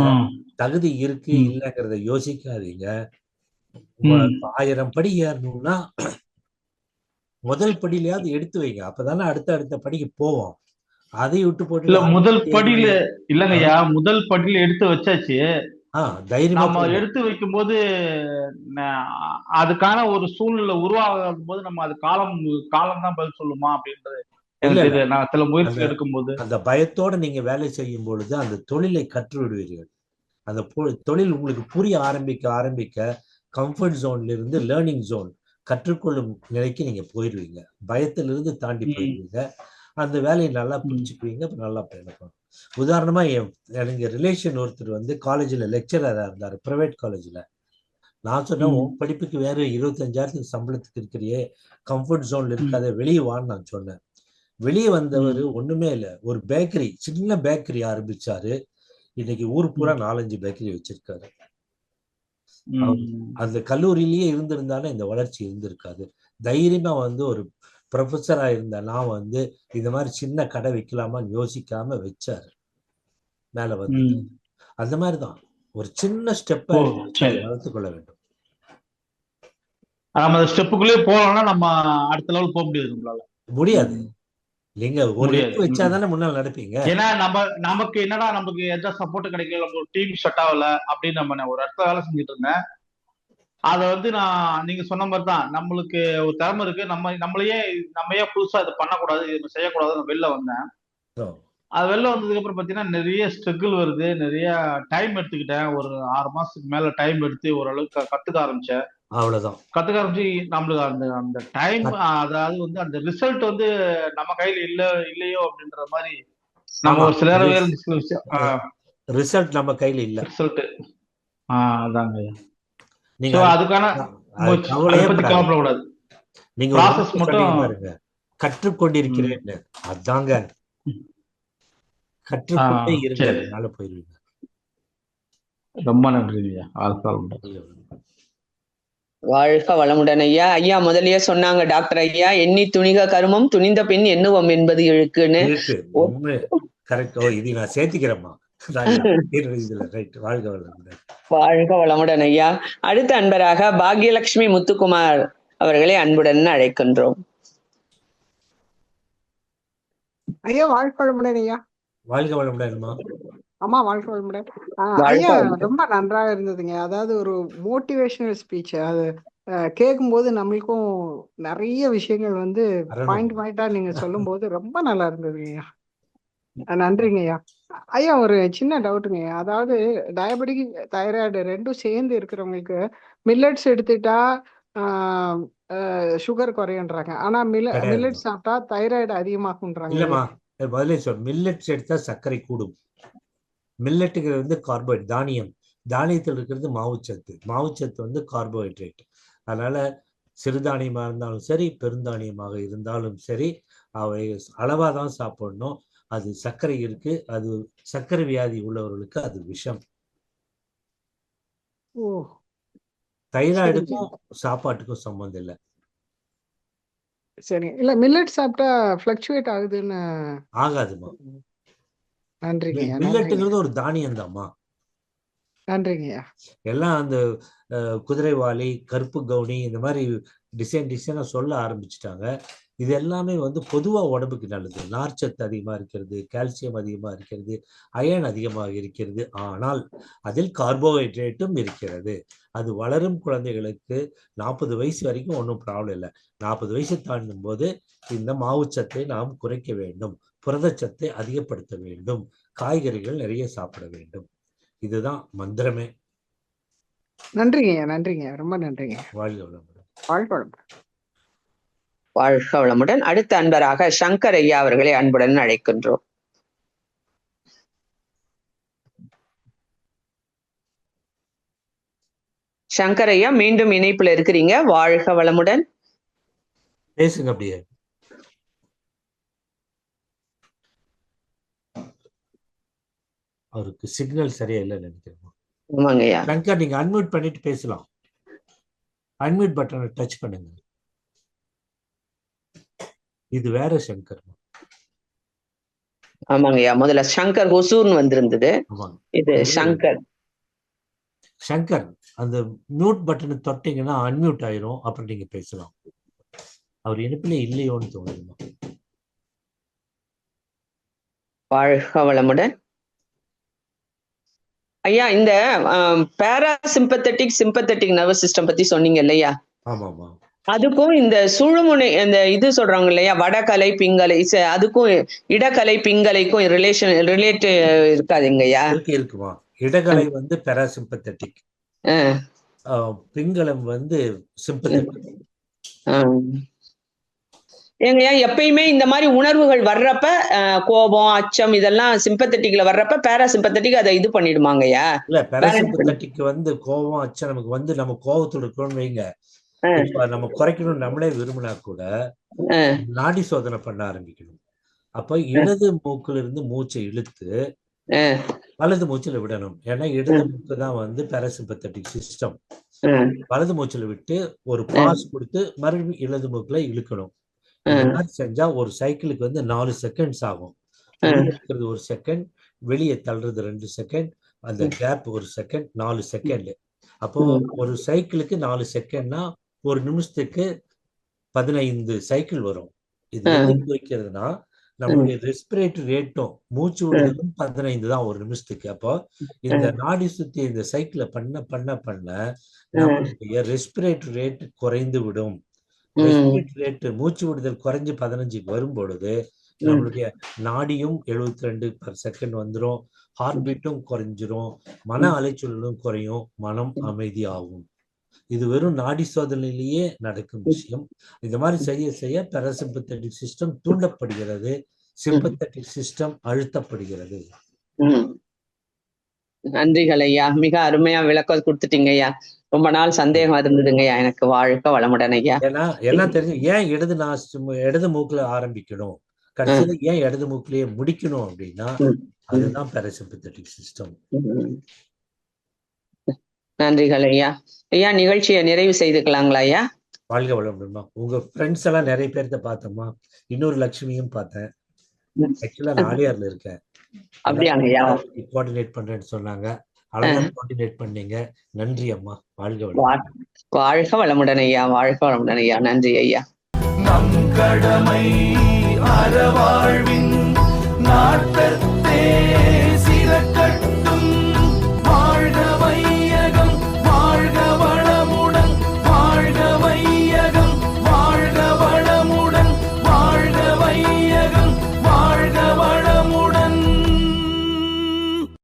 தகுதி இருக்கு இல்லைங்கிறத யோசிக்காதீங்க. 1000 படி ஏறணும்னா முதல் படியிலயாவது எடுத்து வைங்க. அப்பதானே அடுத்த படிக்கு போவோம். அதை விட்டு போட்டு இல்ல, முதல் படியில இல்லங்கய்யா, முதல் படியில எடுத்து வச்சாச்சு. நம்ம எடுத்து வைக்கும் போது அதுக்கான ஒரு சூழ்நிலை உருவாகும் போது நம்ம அது காலம் தான் பதில் சொல்லுமா அப்படின்றது நான் சில முயற்சி எடுக்கும் போது அந்த பயத்தோட நீங்க வேலை செய்யும் பொழுது அந்த தொழிலை கற்று விடுவீர்கள். அந்த தொழில் உங்களுக்கு புரிய ஆரம்பிக்க கம்ஃபர்ட் ஜோன்ல இருந்து லேர்னிங் ஜோன், கற்றுக்கொள்ளும் நிலைக்கு நீங்க போயிடுவீங்க. பயத்திலிருந்து தாண்டி போயிடுவீங்க. அந்த வேலையை நல்லா புரிஞ்சுக்குவீங்க. நல்லா பயணப்படும். உதாரணமா எனக்கு ரிலேஷன் ஒருத்தர் வந்து காலேஜ்ல லெக்சரரா இருந்தாரு, பிரைவேட் காலேஜ்ல. நான் சொன்னேன், உன் படிப்புக்கு வேற 25,000 சம்பளத்துக்கு இருக்கிறியே, கம்ஃபர்ட் ஜோன்ல இருக்காத, வெளியே வான்னு நான் சொன்னேன். வெளியே வந்தவர் ஒண்ணுமே இல்லை, ஒரு பேக்கரி, சின்ன பேக்கரி ஆரம்பிச்சாரு. இன்னைக்கு ஊர் பூரா 4-5 பேக்கரி வச்சிருக்காரு. அந்த கல்லூரியிலேயே இருந்திருந்தாலும் இந்த வளர்ச்சி இருந்திருக்காது. தைரியமா வந்து ஒரு ப்ரொஃபஸரா இருந்த நான் வந்து இந்த மாதிரி சின்ன கடை வைக்கலாமான்னு யோசிக்காம வச்சாரு, மேல வந்து. அந்த மாதிரிதான் ஒரு சின்ன ஸ்டெப்பை வளர்த்து கொள்ள வேண்டும். நம்ம அந்த ஸ்டெப்புக்குள்ளே போறோம்னா நம்ம அடுத்த லெவல் போக முடியாது. முடியாது. நீங்க ஒரு எடுத்து வச்சாதானே முன்னாள் நடப்பீங்க. ஏன்னா நமக்கு என்னடா, நமக்கு எந்த சப்போர்ட் கிடைக்கல, நம்ம ஒரு டீம் செட் ஆகல அப்படின்னு நம்ம ஒரு இடத்துல வேலை செஞ்சுட்டு இருந்தேன். அதை வந்து நீங்க சொன்ன மாதிரி தான், நம்மளுக்கு ஒரு திறமை இருக்கு, நம்ம ஏன் புதுசா இது பண்ணக்கூடாது, இது செய்யக்கூடாது, வெளில வந்தேன். அது வெளில வந்ததுக்கு அப்புறம் பாத்தீங்கன்னா நிறைய ஸ்ட்ரகிள் வருது, நிறைய டைம் எடுத்துக்கிட்டேன். ஒரு 6 மாசத்துக்கு மேல டைம் எடுத்து ஓரளவுக்கு கத்துக்க ஆரம்பிச்சேன். அவ்வளவுதான். கத்துக்க ஆரம்பிச்சு நம்மளுக்கு அந்த அந்த டைம், அதாவது வந்து அந்த ரிசல்ட் வந்து நம்ம கையில இல்லையோ அப்படின்ற மாதிரி நம்ம ஆமா, ஒரு சில விஷயம் ரிசல்ட் நம்ம கையில இல்ல. ரிசல்ட் அதாங்க. நீங்க சோ அதுக்கான முயற்சி, அதை பத்தி கவலைப்படக்கூடாது. நீங்க ப்ராசஸ் மட்டும் பாருங்க, கற்றுக்கொண்டிருக்கிறேன், அதாங்க. கற்றுக்கொண்டே இருங்க, மேல போயிருவீங்க. ரொம்ப நன்றிங்க. வாழ்க வளமுடன் ஐயா. ஐயா முதலியே சொன்னாங்க டாக்டர் ஐயா, எண்ணி துணிக கருமம் துணிந்த பின் எண்ணுவோம் என்பது இழுக்குன்னு. கரெக்ட். இது நான் சேர்த்துக்கிறேம்மா. வாழ்க வளமுடன். வாழ்க வளமுடன் ஐயா. அடுத்த அன்பராக பாக்யலட்சுமி முத்துக்குமார் அவர்களை அன்புடன் அழைக்கின்றோம். ஐயா வாழ்க வளமுடன் ஐயா. வாழ்க வளமுடன்மா. ஆமா வாழ்க வளமுடன் ஐயா. ரொம்ப நன்றாக இருந்ததுங்க. அதாவது ஒரு மோட்டிவேஷனல் ஸ்பீச். அது கேட்கும்போது நம்மளுக்கும் நிறைய விஷயங்கள் வந்து பாயிண்டா நீங்க சொல்லும் போது ரொம்ப நல்லா இருந்ததுங்க ஐயா. நன்றிங்க ஐயா. ஐயா ஒரு சின்ன டவுட்டுங்க ஐயா. அதாவது டயபெட்டிக் தைராய்டு ரெண்டும் சேர்ந்து இருக்கிறவங்களுக்கு மில்லட்ஸ் எடுத்துட்டா சுகர் குறையன்றாங்க. ஆனா மில்லட் சாப்பிட்டா தைராய்டு அதிகமாகுன்றாங்க. இல்லம்மா, முதல்ல மில்லட்ஸ் எடுத்தா சர்க்கரை கூடும். மில்லட்டுங்கிறது வந்து கார்போஹைட்ரேட், தானியம். தானியத்தில் இருக்கிறது மாவுச்சத்து. மாவுச்சத்து வந்து கார்போஹைட்ரேட். அதனால சிறுதானியமாக இருந்தாலும் சரி, பெருந்தானியமாக இருந்தாலும் சரி, அவை அளவாக தான் சாப்பிடணும். அது சர்க்கரை இருக்கு, அது சர்க்கரை வியாதி உள்ளவர்களுக்கு அது விஷம். தைராய்டுக்கும் சாப்பாட்டுக்கும் சம்பந்தம் இல்லை. சரி, இல்ல மில்லட் சாப்பிட்டா ஃப்ளக்சுவேட் ஆகுதுன்னு. ஆகாதுமா. நன்றிங்க. மில்லட்டுங்கிறது ஒரு தானியம் தான்மா. நன்றிங்க. எல்லாம் அந்த குதிரைவாலி, கருப்பு கவுனி, இந்த மாதிரி டிசைனா சொல்ல ஆரம்பிச்சுட்டாங்க. இது எல்லாமே வந்து பொதுவா உடம்புக்கு நல்லது. நார்ச்சத்து அதிகமா இருக்கிறது, கால்சியம் அதிகமா இருக்கிறது, அயன் அதிகமாக இருக்கிறது. ஆனால் அதில் கார்போஹைட்ரேட்டும் இருக்கிறது. அது வளரும் குழந்தைகளுக்கு 40 வயசு வரைக்கும் ஒன்றும் ப்ராப்ளம் இல்லை. 40 வயசு தாண்டும் போது இந்த மாவுச்சத்தை நாம் குறைக்க வேண்டும், புரதச்சத்தை அதிகப்படுத்த வேண்டும், காய்கறிகள் நிறைய சாப்பிட வேண்டும். இதுதான் மந்திரமே. நன்றிங்க. நன்றிங்க, ரொம்ப நன்றிங்க. வாழ்க வளமுடன். வாழ்க வளமுடன். வாழ்க வளமுடன். அடுத்த அன்பராக சங்கர் ஐயா அவர்களை அன்புடன் அழைக்கின்றோம். சங்கர் ஐயா மீண்டும் இணைப்புல இருக்கிறீங்க. வாழ்க வளமுடன். பேசுங்க அப்படியே. அவருக்கு சிக்னல் சரியா இல்லைன்னு நினைக்கிறேன். ஆமாங்கய்யா. சங்கர், நீங்க அன்மியூட் பண்ணிட்டு பேசலாம். அன்மியூட் பட்டனை டச் பண்ணுங்க. இது வேற சங்கர். ஆமாங்கய்யா, முதல்ல சங்கர் ஹொசூர்னு வந்திருந்தது. இது சங்கர். சங்கர், அந்த மியூட் பட்டனை தொட்டீங்கன்னா அன்மியூட் ஆயிரும், அப்புறம் நீங்க பேசலாம். அவர் இணைப்பிலே இல்லையோன்னு தோணுதுமா. வாழ்க வளமுடன் ஐயா. இந்த பாராசிம்பத்தட்டிக் சிம்பத்தட்டிக் நர்வஸ் சிஸ்டம் பத்தி சொன்னீங்க இல்லையா? ஆமாமா. அதுக்கும் இந்த சுழுமுனை இந்த இது சொல்றாங்க இல்லையா, வடகலை பிங்கலை, அதுக்கும் இடகலை பிங்கலைக்கும் ரிலேட் இருக்காதுங்கய்யா? இருக்குமா. இடகலை வந்து பாராசிம்பத்தட்டிக், பிங்களம் வந்து சிம்பத்தட்டிக். ஏங்கய்யா, எப்பயுமே இந்த மாதிரி உணர்வுகள் வர்றப்ப கோபம், அச்சம் இதெல்லாம் சிம்பத்தட்டிக்ல வர்றப்ப பாராசிம்பத்தட்டிக் அதை இது பண்ணிடுமாங்கய்யா? இல்ல, பாராசிம்பத்தட்டிக் வந்து கோபம், அச்சம் நமக்கு வந்து நம்ம கோபத்தோட இருக்கணும்னு வைங்க, இப்ப நம்ம குறைக்கணும் நம்மளே விரும்பினா கூட நாடி சோதனை பண்ண ஆரம்பிக்கணும். அப்ப இடது மூக்குல இருந்து மூச்சை இழுத்து வலது மூச்சுல விடணும். ஏன்னா இடது மூக்கு தான் வந்து பாராசிம்பத்தட்டிக் சிஸ்டம். வலது மூச்சுல விட்டு ஒரு பாஸ் கொடுத்து மறுபடியும் இடது மூக்குல இழுக்கணும். இந்த மாதிரி செஞ்சா ஒரு சைக்கிளுக்கு வந்து 4 செகண்ட்ஸ் ஆகும். இருக்கிறது 1 செகண்ட், வெளியே தள்ளுறது 2 செகண்ட், அந்த கேப் 1 செகண்ட், 4 செகண்ட். அப்போ ஒரு சைக்கிளுக்கு 4 செகண்ட்னா ஒரு நிமிஷத்துக்கு 15 சைக்கிள் வரும். இது எதுக்கு வைக்கிறதுனா நம்மளுடைய ரெஸ்பிரேட்டரி ரேட்டும் மூச்சு விடுறதும் 15 தான் ஒரு நிமிஷத்துக்கு. அப்போ இந்த நாடி சுத்தி இந்த சைக்கிளை பண்ண பண்ண பண்ண நம்மளுடைய ரெஸ்பிரேட்டரி ரேட் குறைந்து விடும். ரெஸ்பிரேட்டரி ரேட் மூச்சு விடுதல் குறைஞ்சு 15க்கு வரும் பொழுது நம்மளுடைய நாடியும் 72/s வந்துடும், ஹார்ட் பீட்டும் குறைஞ்சிரும், மன அலைச்சலும் குறையும், மனம் அமைதி ஆகும். இது வெறும் நாடி சோதனையிலேயே நடக்கும் விஷயம். இந்த மாதிரி செய்ய செய்ய பாராசிம்பத்தட்டிக் சிஸ்டம் தூண்டப்படுகிறது, சிம்பத்தட்டிக் சிஸ்டம் அழுத்தப்படுகிறது. நன்றிகள் ஐயா, மிக அருமையா விளக்கம் கொடுத்துட்டீங்க ஐயா. ரொம்ப நாள் சந்தேகம் இருந்ததுங்க ஐயா எனக்கு. வாழ்க வளமுடன் ஐயா. ஏன்னா என்ன தெரிஞ்சு ஏன் இடது மூக்குல ஆரம்பிக்கணும், கடைசியில ஏன் இடது மூக்குலயே முடிக்கணும் அப்படின்னா அதுதான் பாராசிம்பத்தட்டிக் சிஸ்டம். நன்றிகள் ஐயா. ஐயா, நிகழ்ச்சியை நிறைவு செய்துக்கலாங்களா ஐயா? வாழ்க வளமுடன்மா. உங்க ஃப்ரெண்ட்ஸ் எல்லாம் நிறைய பேர்த்த பார்த்தோம்மா. இன்னொரு லட்சுமியும் பார்த்தேன். ஆக்சுவலா நான் ஆலியார்ல இருக்கேன். அப்படியாங்க ஐயா? கோஆர்டினேட் பண்றேன்னு சொன்னாங்க, அழகா கோஆர்டினேட் பண்ணீங்க. நன்றி அம்மா. வாழ்க வளமுடன். வாழ்க வளமுடன் ஐயா. வாழ்க வளமுடன் ஐயா. நன்றி ஐயா. நம் கடமை அறவாழ்வின் நாட்டத்தை